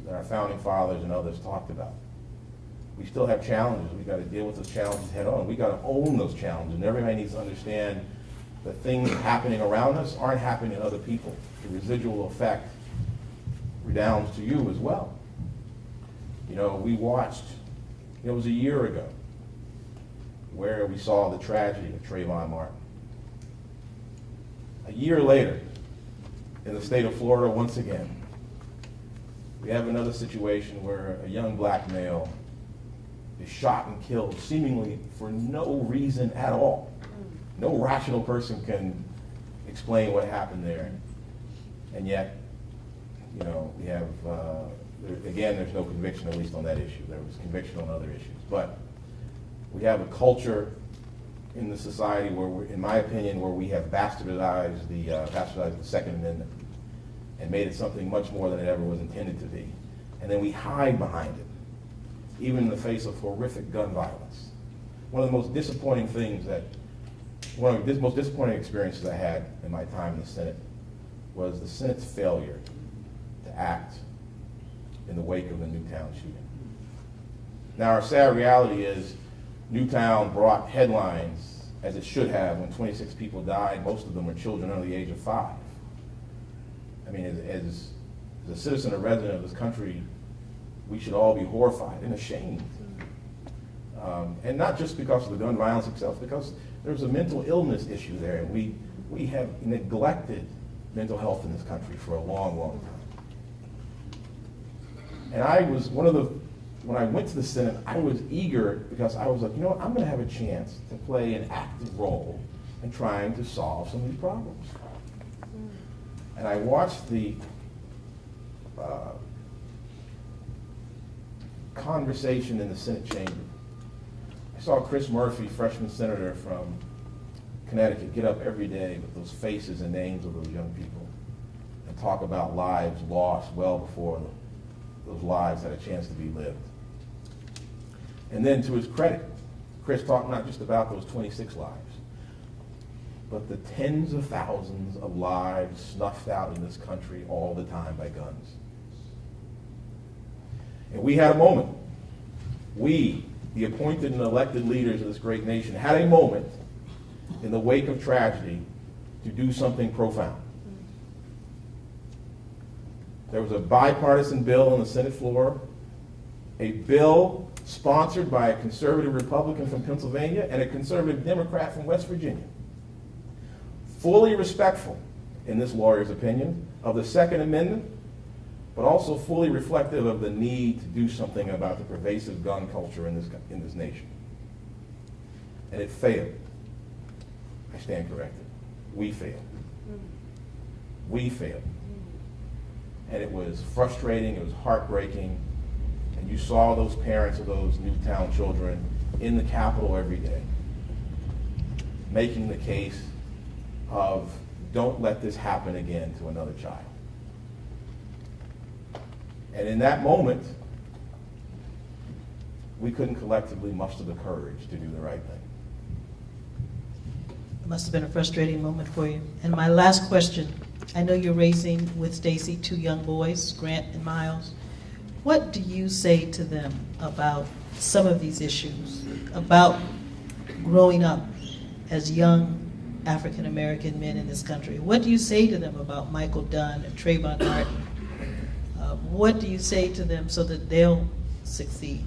that our founding fathers and others talked about. We still have challenges. We've got to deal with those challenges head on. We've got to own those challenges, and everybody needs to understand that things happening around us aren't happening to other people. The residual effect redounds to you as well. You know, we watched, it was a year ago, where we saw the tragedy of Trayvon Martin. A year later, in the state of Florida, once again, we have another situation where a young black male is shot and killed seemingly for no reason at all. No rational person can explain what happened there. And yet, you know, we have, again, there's no conviction, at least on that issue. There was conviction on other issues. But we have a culture in the society where, in my opinion, where we have bastardized the Second Amendment and made it something much more than it ever was intended to be. And then we hide behind it, even in the face of horrific gun violence. One of the most disappointing things one of the most disappointing experiences I had in my time in the Senate was the Senate's failure to act in the wake of the Newtown shooting. Now, our sad reality is Newtown brought headlines, as it should have, when 26 people died. Most of them were children under the age of 5. I mean, as a citizen or resident of this country, we should all be horrified and ashamed. And not just because of the gun violence itself, because there's a mental illness issue there, and we have neglected mental health in this country for a long, long time. And I was when I went to the Senate, I was eager because I was like, you know what, I'm going to have a chance to play an active role in trying to solve some of these problems. And I watched the conversation in the Senate chamber. I saw Chris Murphy, freshman senator from Connecticut, get up every day with those faces and names of those young people and talk about lives lost well before those lives had a chance to be lived. And then, to his credit, Chris talked not just about those 26 lives, but the tens of thousands of lives snuffed out in this country all the time by guns. And we had a moment. We, the appointed and elected leaders of this great nation, had a moment in the wake of tragedy to do something profound. There was a bipartisan bill on the Senate floor, a bill sponsored by a conservative Republican from Pennsylvania and a conservative Democrat from West Virginia. Fully respectful, in this lawyer's opinion, of the Second Amendment, but also fully reflective of the need to do something about the pervasive gun culture in this nation. And it failed. I stand corrected. We failed. We failed. And it was frustrating, it was heartbreaking, and you saw those parents of those Newtown children in the Capitol every day, making the case of don't let this happen again to another child. And in that moment, we couldn't collectively muster the courage to do the right thing. It must have been a frustrating moment for you. And my last question, I know you're raising with Stacy 2 young boys, Grant and Miles. What do you say to them about some of these issues, about growing up as young African American men in this country? What do you say to them about Michael Dunn and Trayvon Martin? What do you say to them so that they'll succeed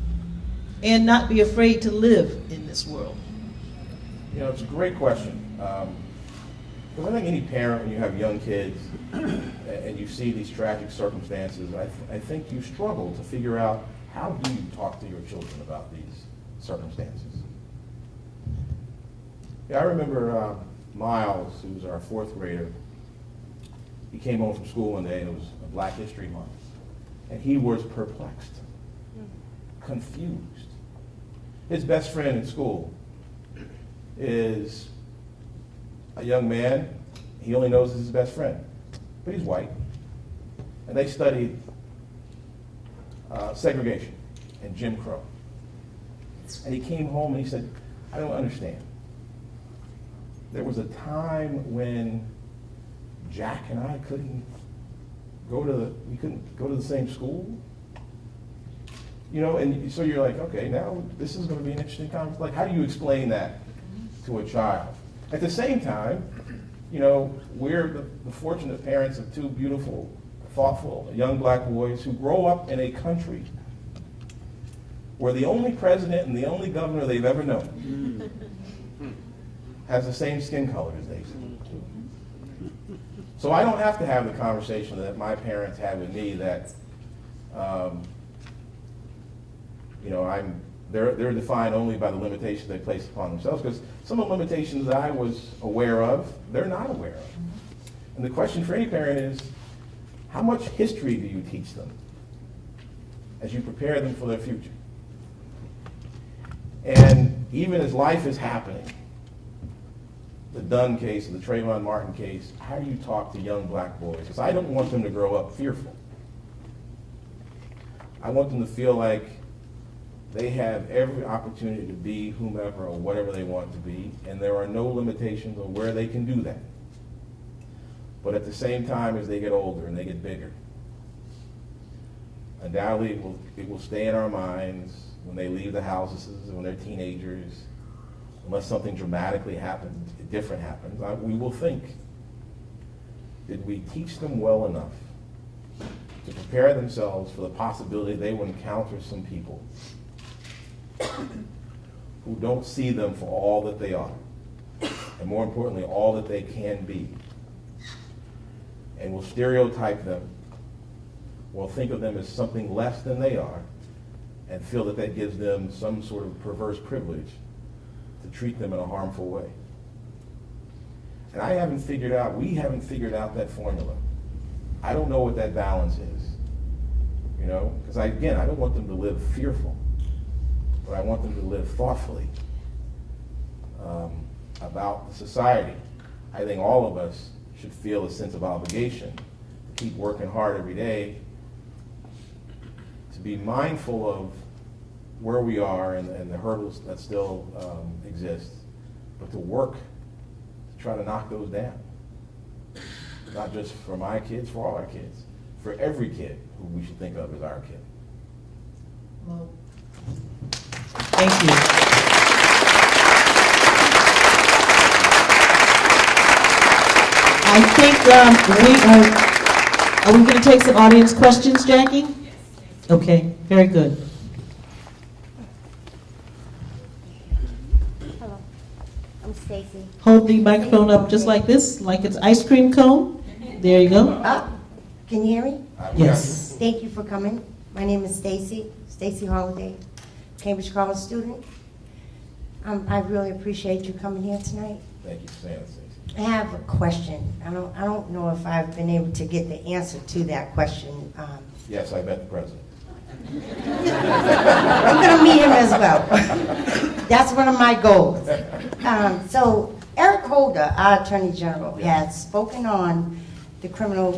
and not be afraid to live in this world? You know, it's a great question. Because I think any parent, when you have young kids and you see these tragic circumstances, I think you struggle to figure out how do you talk to your children about these circumstances. Yeah, I remember Miles, who was our 4th grader. He came home from school one day and it was a Black History Month. And he was perplexed, confused. His best friend in school is a young man. He only knows his best friend, but he's white. And they studied segregation and Jim Crow. And he came home and he said, I don't understand. There was a time when Jack and I couldn't go to the same school. You know, and so you're like, okay, now this is going to be an interesting conversation. Like, how do you explain that to a child? At the same time, you know, we're the fortunate parents of 2 beautiful, thoughtful, young Black boys who grow up in a country where the only president and the only governor they've ever known has the same skin color as they do. So I don't have to have the conversation that my parents had with me that, you know, they're defined only by the limitations they place upon themselves, because some of the limitations that I was aware of, they're not aware of. And the question for any parent is, how much history do you teach them as you prepare them for their future? And even as life is happening, the Dunn case, the Trayvon Martin case, how do you talk to young Black boys? Because I don't want them to grow up fearful. I want them to feel like they have every opportunity to be whomever or whatever they want to be, and there are no limitations on where they can do that. But at the same time, as they get older and they get bigger, undoubtedly it will stay in our minds when they leave the houses, when they're teenagers, unless something dramatically happens, different happens, we will think, did we teach them well enough to prepare themselves for the possibility they will encounter some people who don't see them for all that they are, and more importantly, all that they can be, and will stereotype them, will think of them as something less than they are, and feel that that gives them some sort of perverse privilege to treat them in a harmful way. And we haven't figured out that formula. I don't know what that balance is, you know, because I don't want them to live fearful, but I want them to live thoughtfully about the society. I think all of us should feel a sense of obligation to keep working hard every day, to be mindful of where we are and the hurdles that still exist, but to work to try to knock those down. Not just for my kids, for all our kids, for every kid who we should think of as our kid. Well, thank you. I think we are Are we going to take some audience questions, Jackie? Yes. Okay, very good. Hello, I'm Stacy. Hold the microphone up just like this, like it's ice cream cone. There you go. Can you hear me? Yes. Thank you for coming. My name is Stacy Holiday, Cambridge College student. I really appreciate you coming here tonight. Thank you for saying that, Stacey. I have a question. I don't know if I've been able to get the answer to that question. Yes, I met the president. I'm going to meet him as well. That's one of my goals. So Eric Holder, our Attorney General, has spoken on the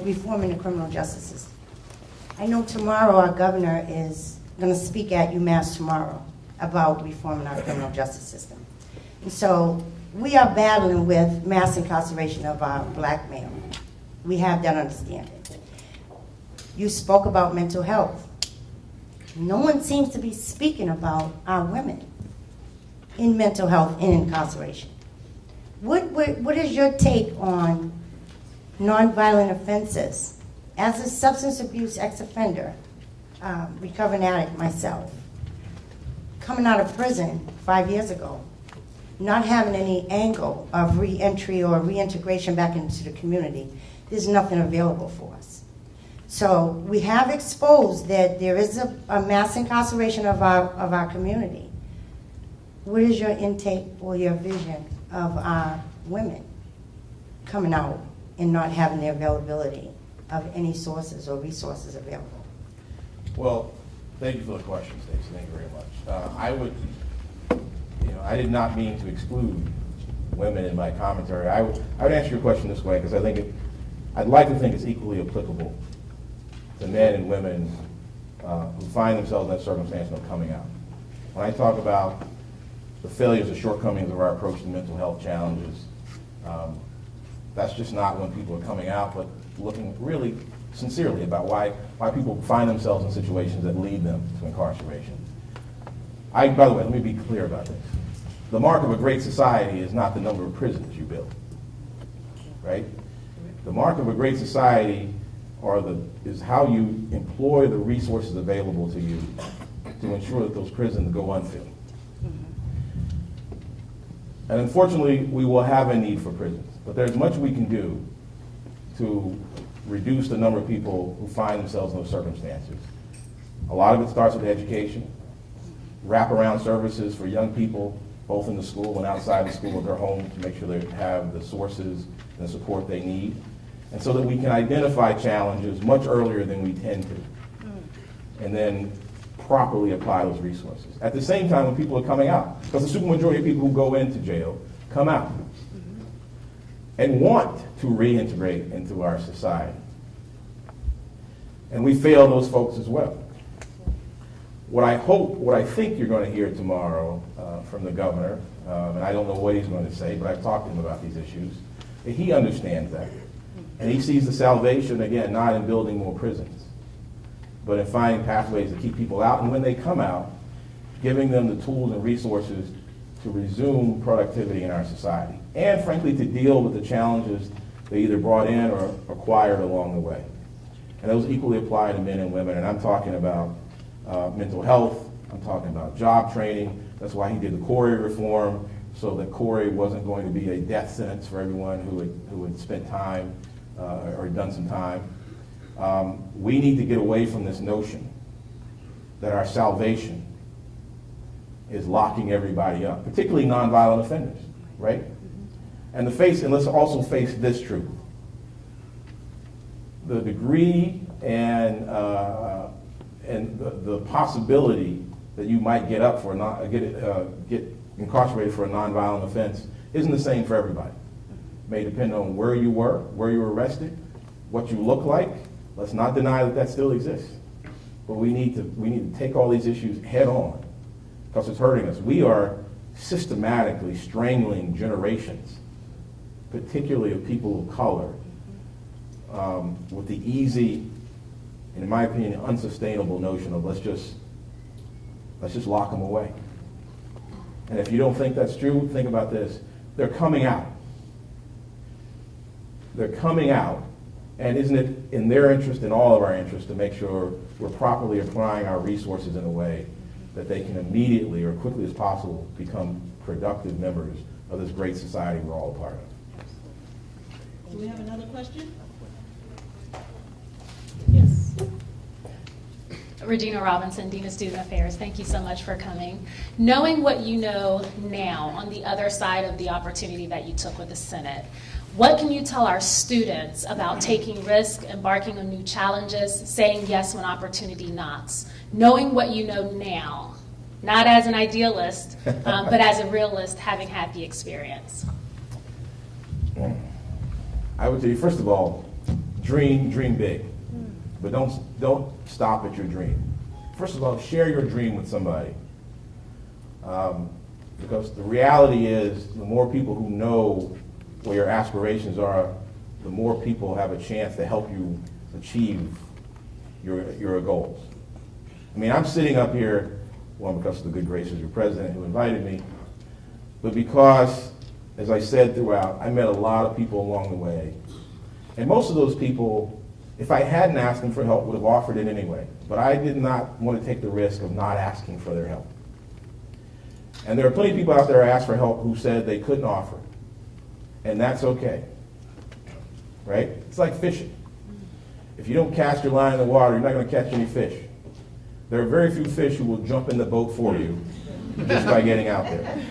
reforming the criminal justice system. I know tomorrow our governor is going to speak at UMass tomorrow about reforming our criminal justice system. And so we are battling with mass incarceration of our black male. We have that understanding. You spoke about mental health. No one seems to be speaking about our women in mental health and incarceration. What is your take on nonviolent offenses? As a substance abuse ex-offender, recovering addict myself, coming out of prison 5 years ago, not having any angle of re-entry or reintegration back into the community, there's nothing available for us. So we have exposed that there is a mass incarceration of our community. What is your intake or your vision of our women coming out and not having the availability of any sources or resources available? Well, thank you for the question, Stacey. Thank you very much. I did not mean to exclude women in my commentary. I would answer your question this way because I'd like to think it's equally applicable to men and women who find themselves in that circumstance of coming out. When I talk about the failures and shortcomings of our approach to mental health challenges, that's just not when people are coming out, but looking really sincerely about why people find themselves in situations that lead them to incarceration. By the way, let me be clear about this. The mark of a great society is not the number of prisons you build, right? The mark of a great society is how you employ the resources available to you to ensure that those prisons go unfilled. And unfortunately, we will have a need for prisons, but there's much we can do to reduce the number of people who find themselves in those circumstances. A lot of it starts with education, wraparound services for young people, both in the school and outside the school of their home, to make sure they have the sources and the support they need, and so that we can identify challenges much earlier than we tend to, and then properly apply those resources. At the same time, when people are coming out, because the supermajority of people who go into jail come out and want to reintegrate into our society. And we fail those folks as well. What I think you're going to hear tomorrow from the governor, and I don't know what he's going to say, but I've talked to him about these issues, and he understands that. And he sees the salvation, again, not in building more prisons, but in finding pathways to keep people out, and when they come out, giving them the tools and resources to resume productivity in our society, and frankly, to deal with the challenges they either brought in or acquired along the way. And those equally apply to men and women, and I'm talking about mental health, I'm talking about job training. That's why he did the Corey reform, so that Corey wasn't going to be a death sentence for everyone who had spent time or done some time. We need to get away from this notion that our salvation is locking everybody up, particularly nonviolent offenders, right? And let's also face this truth. The degree and the possibility that you might get incarcerated for a nonviolent offense isn't the same for everybody. It may depend on where you were arrested, what you look like. Let's not deny that still exists. But we need to take all these issues head on because it's hurting us. We are systematically strangling generations, particularly of people of color, with the easy, and in my opinion, unsustainable notion of let's just lock them away. And if you don't think that's true, think about this. They're coming out. They're coming out And isn't it in their interest and all of our interest to make sure we're properly applying our resources in a way that they can immediately or quickly as possible become productive members of this great society we're all a part of? Do we have another question? Yes. Regina Robinson, Dean of Student Affairs. Thank you so much for coming. Knowing what you know now on the other side of the opportunity that you took with the Senate, what can you tell our students about taking risks, embarking on new challenges, saying yes when opportunity knocks? Knowing what you know now, not as an idealist, but as a realist, having had the experience. I would tell you, first of all, dream big. But don't stop at your dream. First of all, share your dream with somebody. Because the reality is, the more people who know what your aspirations are, the more people have a chance to help you achieve your goals. I mean, I'm sitting up here, one, because of the good graces of your president who invited me, but because, as I said throughout, I met a lot of people along the way. And most of those people, if I hadn't asked them for help, would have offered it anyway. But I did not want to take the risk of not asking for their help. And there are plenty of people out there who asked for help who said they couldn't offer. And that's okay. Right? It's like fishing. If you don't cast your line in the water, you're not going to catch any fish. There are very few fish who will jump in the boat for you just by getting out there.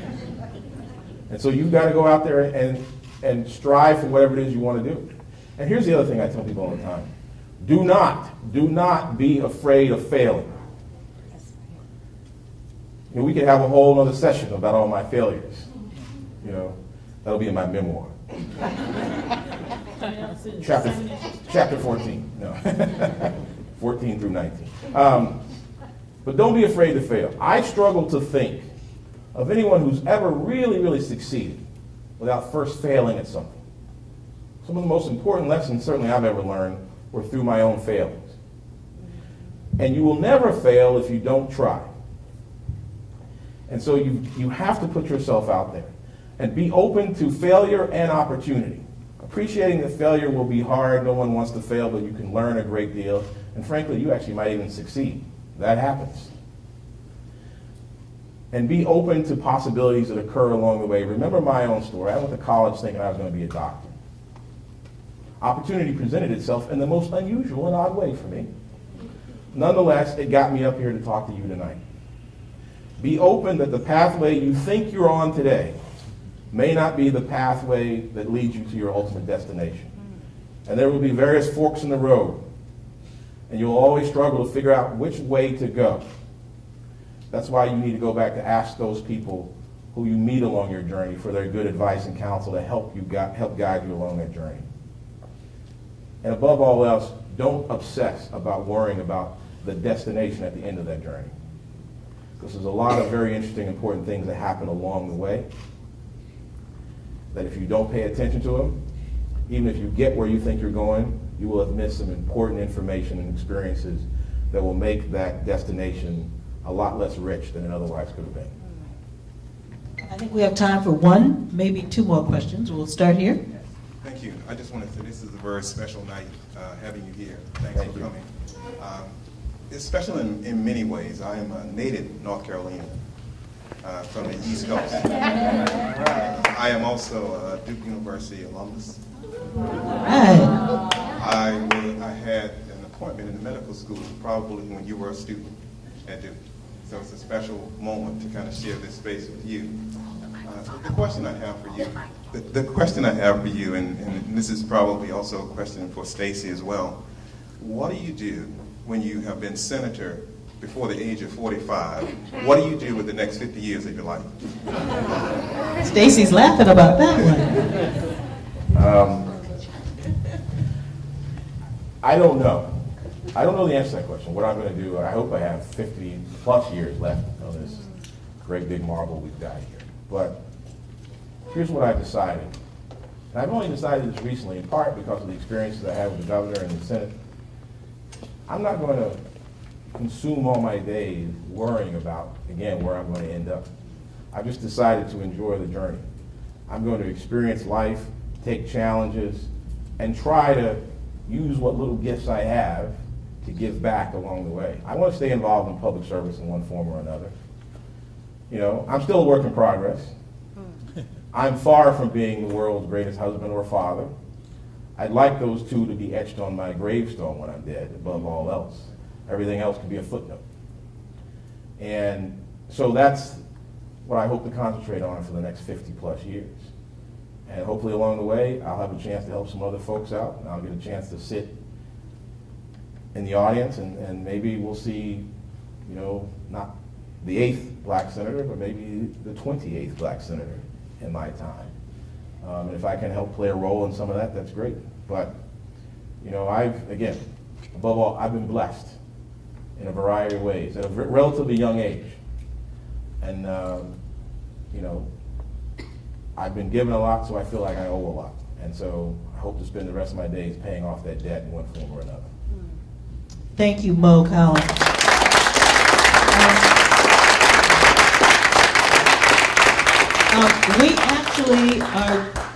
And so you've got to go out there and strive for whatever it is you want to do. And here's the other thing I tell people all the time. Do not be afraid of failing. You know, we could have a whole other session about all my failures. You know, that'll be in my memoir. Chapter 14. No. 14 through 19. But don't be afraid to fail. I struggle to think of anyone who's ever really, really succeeded without first failing at something. Some of the most important lessons certainly I've ever learned were through my own failings. And you will never fail if you don't try. And so you have to put yourself out there and be open to failure and opportunity. Appreciating that failure will be hard. No one wants to fail, but you can learn a great deal. And frankly, you actually might even succeed. That happens. And be open to possibilities that occur along the way. Remember my own story. I went to college thinking I was going to be a doctor. Opportunity presented itself in the most unusual and odd way for me. Nonetheless, it got me up here to talk to you tonight. Be open that the pathway you think you're on today may not be the pathway that leads you to your ultimate destination. And there will be various forks in the road. And you'll always struggle to figure out which way to go. That's why you need to go back to ask those people who you meet along your journey for their good advice and counsel to help guide you along that journey. And above all else, don't obsess about worrying about the destination at the end of that journey. Because there's a lot of very interesting, important things that happen along the way that if you don't pay attention to them, even if you get where you think you're going, you will have missed some important information and experiences that will make that destination a lot less rich than it otherwise could have been. I think we have time for one, maybe two more questions. We'll start here. Thank you. I just want to say this is a very special night having you here. Thanks for coming. It's special in many ways. I am a native North Carolinian from the East Coast. I am also a Duke University alumnus. Right. I had an appointment in the medical school probably when you were a student at Duke. So it's a special moment to kind of share this space with you. The question I have for you, and this is probably also a question for Stacey as well. What do you do when you have been senator before the age of 45? What do you do with the next 50 years of your life? Stacey's laughing about that one. I don't know. I don't know the answer to that question. What I'm going to do, I hope I have 50 plus years left of this great big marble we've got here. But here's what I've decided. And I've only decided this recently, in part because of the experiences I had with the governor and the Senate. I'm not going to consume all my days worrying about, again, where I'm going to end up. I've just decided to enjoy the journey. I'm going to experience life, take challenges, and try to use what little gifts I have to give back along the way. I want to stay involved in public service in one form or another. You know, I'm still a work in progress. I'm far from being the world's greatest husband or father. I'd like those two to be etched on my gravestone when I'm dead, above all else. Everything else can be a footnote. And so that's what I hope to concentrate on for the next 50 plus years. And hopefully along the way, I'll have a chance to help some other folks out, and I'll get a chance to sit in the audience, and maybe we'll see, you know, not the 8th black senator, but maybe the 28th black senator in my time. And if I can help play a role in some of that, that's great. But, you know, again, above all, I've been blessed in a variety of ways at a relatively young age. And, you know, I've been given a lot, so I feel like I owe a lot. And so I hope to spend the rest of my days paying off that debt in one form or another. Thank you, Mo Cowan. We actually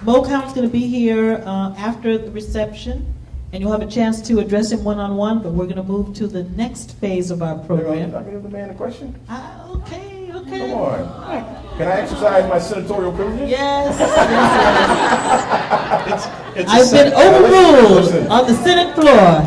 Mo Cowan's going to be here after the reception, and you'll have a chance to address him one-on-one, but we're going to move to the next phase of our program. Can I give the man a question? Okay. Come on. Can I exercise my senatorial privileges? Yes. It's I've been overruled Listen. on the Senate floor.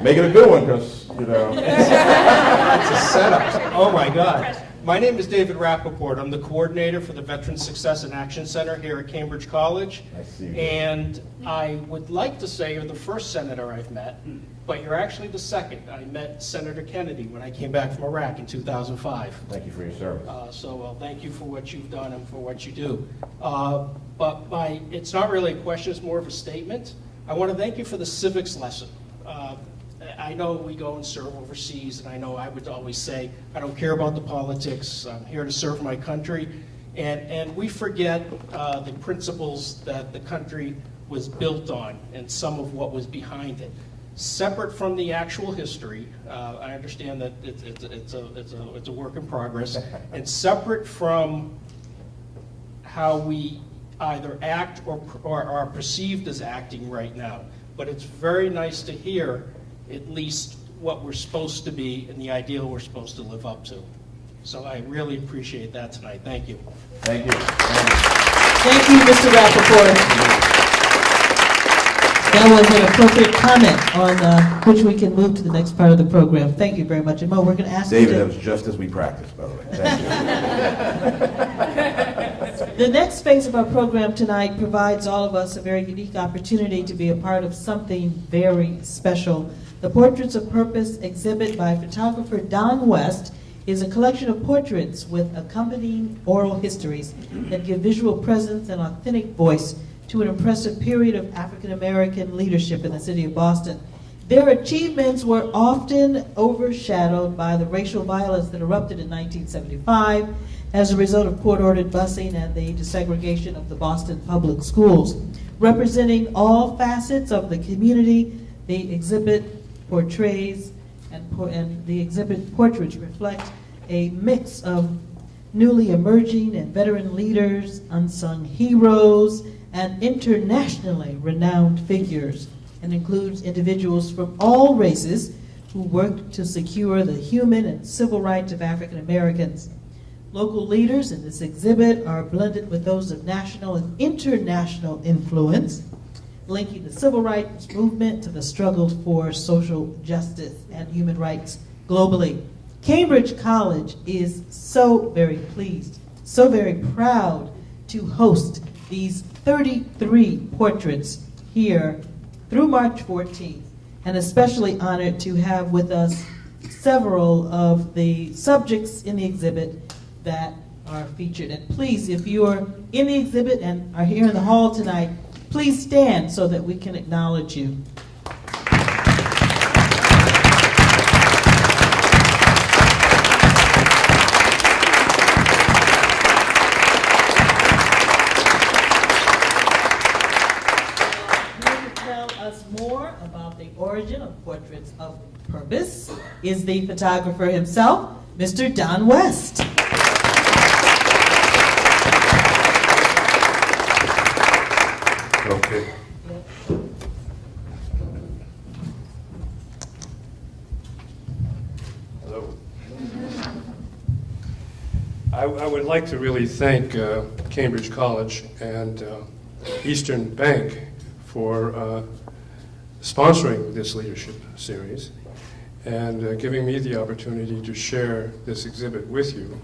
Make it a good one, because, you know. It's a setup. Oh my God. My name is David Rappaport. I'm the coordinator for the Veterans Success and Action Center here at Cambridge College. I see. And I would like to say you're the first senator I've met, but you're actually the second. I met Senator Kennedy when I came back from Iraq in 2005. Thank you for your service. Thank you for what you've done and for what you do. But it's not really a question, it's more of a statement. I want to thank you for the civics lesson. I know we go and serve overseas, and I know I would always say, I don't care about the politics, I'm here to serve my country. And we forget the principles that the country was built on and some of what was behind it. Separate from the actual history, I understand that it's a work in progress, and separate from how we either act or are perceived as acting right now. But it's very nice to hear at least what we're supposed to be and the ideal we're supposed to live up to. So I really appreciate that tonight. Thank you. Thank you. Thank you, Mr. Rappaport. That was an appropriate comment on which we can move to the next part of the program. Thank you very much. And Mo, we're going to ask David, you that to... was just as we practiced, by the way. Thank you. The next phase of our program tonight provides all of us a very unique opportunity to be a part of something very special. The Portraits of Purpose exhibit by photographer Don West is a collection of portraits with accompanying oral histories that give visual presence and authentic voice to an impressive period of African American leadership in the city of Boston. Their achievements were often overshadowed by the racial violence that erupted in 1975 as a result of court-ordered busing and the desegregation of the Boston public schools. Representing all facets of the community, the exhibit portrays and the exhibit portraits reflect a mix of newly emerging and veteran leaders, unsung heroes, and internationally renowned figures, and includes individuals from all races who worked to secure the human and civil rights of African Americans. Local leaders in this exhibit are blended with those of national and international influence, linking the civil rights movement to the struggle for social justice and human rights globally. Cambridge College is so very pleased, so very proud to host these 33 portraits here through March 14th, and especially honored to have with us several of the subjects in the exhibit that are featured. And please, if you are in the exhibit and are here in the hall tonight, please stand so that we can acknowledge you. Here to tell us more about the origin of Portraits of Purpose is the photographer himself, Mr. Don West. Okay. although. I would like to really thank Cambridge College and Eastern Bank for sponsoring this leadership series and giving me the opportunity to share this exhibit with you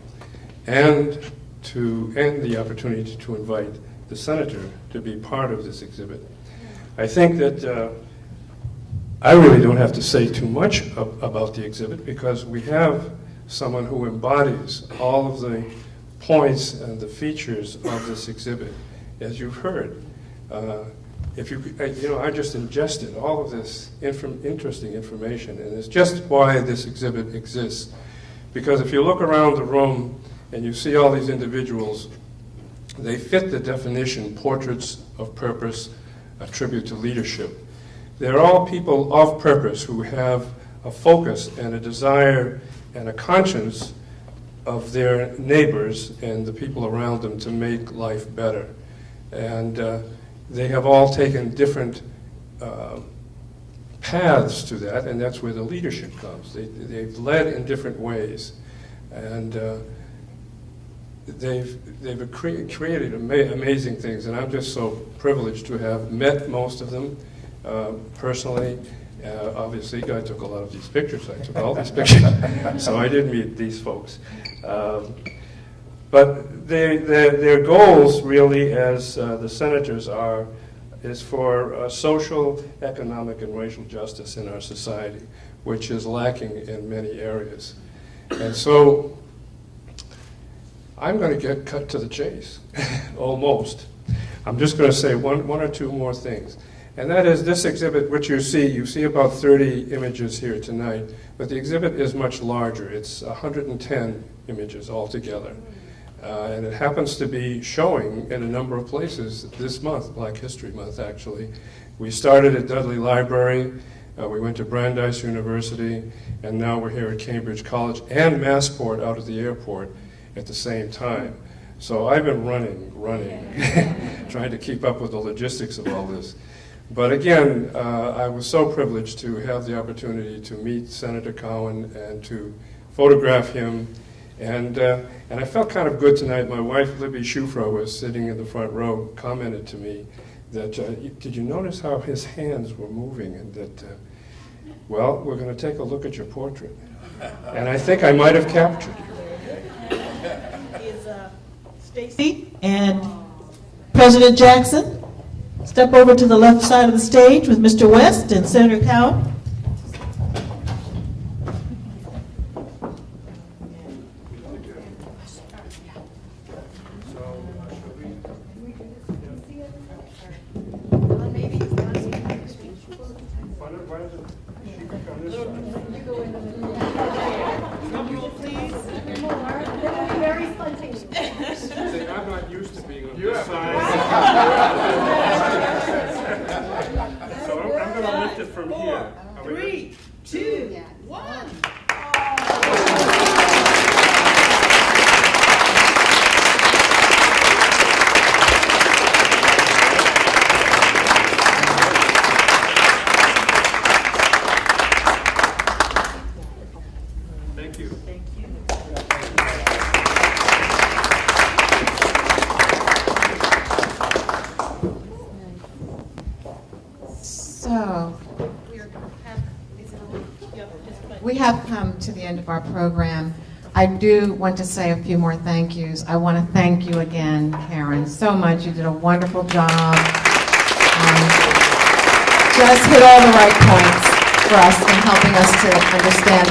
and the opportunity to invite the senator to be part of this exhibit. I think that I really don't have to say too much about the exhibit because we have someone who embodies all of the points and the features of this exhibit, as you've heard. I just ingested all of this interesting information, and it's just why this exhibit exists. Because if you look around the room and you see all these individuals, they fit the definition, portraits of purpose, a tribute to leadership. They're all people of purpose who have a focus and a desire and a conscience of their neighbors and the people around them to make life better. And they have all taken different paths to that, and that's where the leadership comes. They've led in different ways, and they've created amazing things, and I'm just so privileged to have met most of them personally. Obviously, I took a lot of these pictures. I took all these pictures, so I did meet these folks. But their goals, really, as the senators is for social, economic, and racial justice in our society, which is lacking in many areas. And so I'm going to get cut to the chase, almost. I'm just going to say one or two more things. And that is this exhibit, which you see about 30 images here tonight, but the exhibit is much larger. It's 110 images altogether. And it happens to be showing in a number of places this month, Black History Month, actually. We started at Dudley Library, we went to Brandeis University, and now we're here at Cambridge College and Massport out of the airport at the same time. So I've been running, trying to keep up with the logistics of all this. But again, I was so privileged to have the opportunity to meet Senator Cowan and to photograph him. And I felt kind of good tonight. My wife, Libby Schufra, was sitting in the front row, commented to me that, did you notice how his hands were moving? And that, well, we're going to take a look at your portrait. And I think I might have captured you. Is Stacy and President Jackson. Step over to the left side of the stage with Mr. West and Senator Cowan. I'm not used to being on this side. So I'm going to lift it from here. 3, 2, 1. Thank you. So, we have come to the end of our program. I do want to say a few more thank yous. I want to thank you again, Karen, so much. You did a wonderful job. Just hit all the right points for us in helping us to understand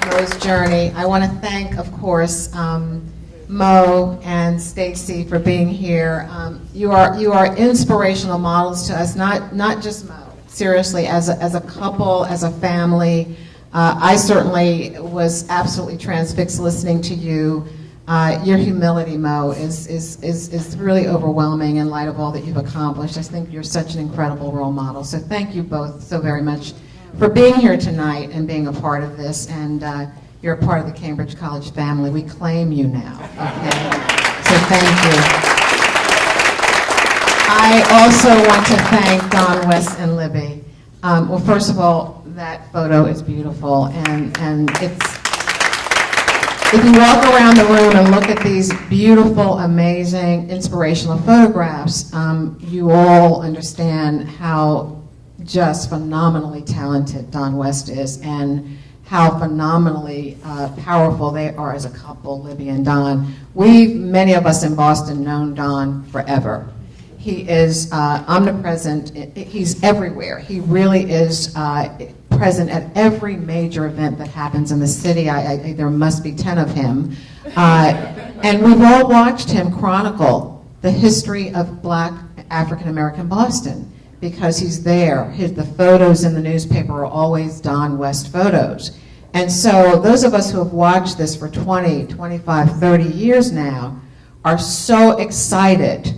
Mo's journey. I want to thank, of course, Mo and Stacy for being here. You are inspirational models to us, not just Mo. Seriously, as a couple, as a family. I certainly was absolutely transfixed listening to you. Your humility, Mo, is really overwhelming in light of all that you've accomplished. I think you're such an incredible role model. So thank you both so very much for being here tonight and being a part of this. And you're a part of the Cambridge College family. We claim you now, okay? So thank you. I also want to thank Don, Wes, and Libby. Well, first of all, that photo is beautiful, and it's If you walk around the room and look at these beautiful, amazing, inspirational photographs, you all understand how just phenomenally talented Don West is and how phenomenally powerful they are as a couple, Libby and Don. Many of us in Boston, known Don forever. He is omnipresent. He's everywhere. He really is present at every major event that happens in the city. There must be 10 of him. And we've all watched him chronicle the history of Black African-American Boston because he's there. The photos in the newspaper are always Don West photos. And so those of us who have watched this for 20, 25, 30 years now are so excited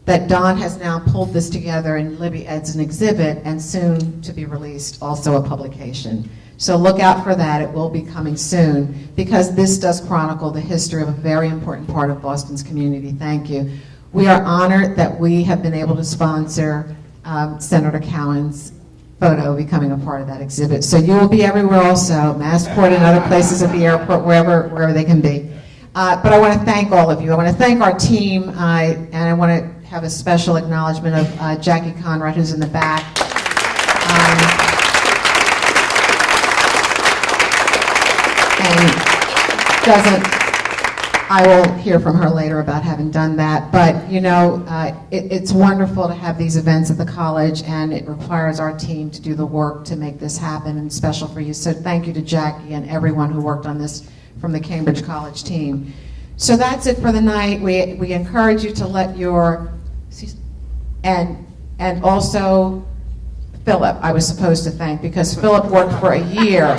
that Don has now pulled this together and Libby adds an exhibit and soon to be released also a publication. So look out for that. It will be coming soon because this does chronicle the history of a very important part of Boston's community. Thank you. We are honored that we have been able to sponsor Senator Cowan's photo becoming a part of that exhibit. So you will be everywhere also, Massport and other places at the airport, wherever they can be. But I want to thank all of you. I want to thank our team, and I want to have a special acknowledgement of Jackie Conrad, who's in the back. I will hear from her later about having done that, but you know, it's wonderful to have these events at the college, and it requires our team to do the work to make this happen, and special for you. So thank you to Jackie and everyone who worked on this from the Cambridge College team. So that's it for the night. We encourage you to let your, and also Philip, I was supposed to thank, because Philip worked for a year.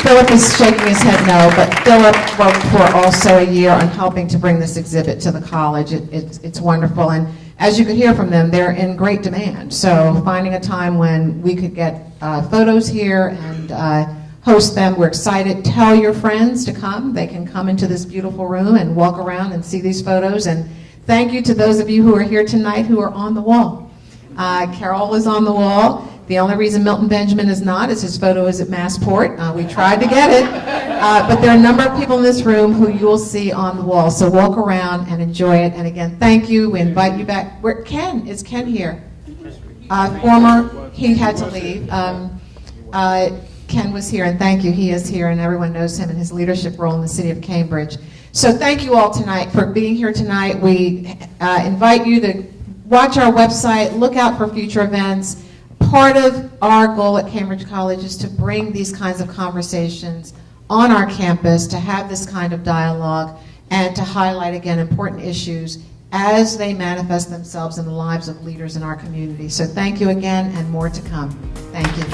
Philip is shaking his head no, but Philip worked for also a year on helping to bring this exhibit to the college. It's wonderful, and as you could hear from them, they're in great demand. So finding a time when we could get photos here and host them, we're excited. Tell your friends to come. They can come into this beautiful room and walk around and see these photos. And thank you to those of you who are here tonight who are on the wall. Carol is on the wall. The only reason Milton Benjamin is not is his photo is at Massport. We tried to get it, but there are a number of people in this room who you will see on the wall. So walk around and enjoy it. And again, thank you. We invite you back. Is Ken here? He had to leave. Ken was here, and thank you. He is here, and everyone knows him and his leadership role in the city of Cambridge. So thank you all tonight for being here tonight. We invite you to watch our website, look out for future events. Part of our goal at Cambridge College is to bring these kinds of conversations on our campus, to have this kind of dialogue, and to highlight, again, important issues as they manifest themselves in the lives of leaders in our community. So thank you again, and more to come. Thank you.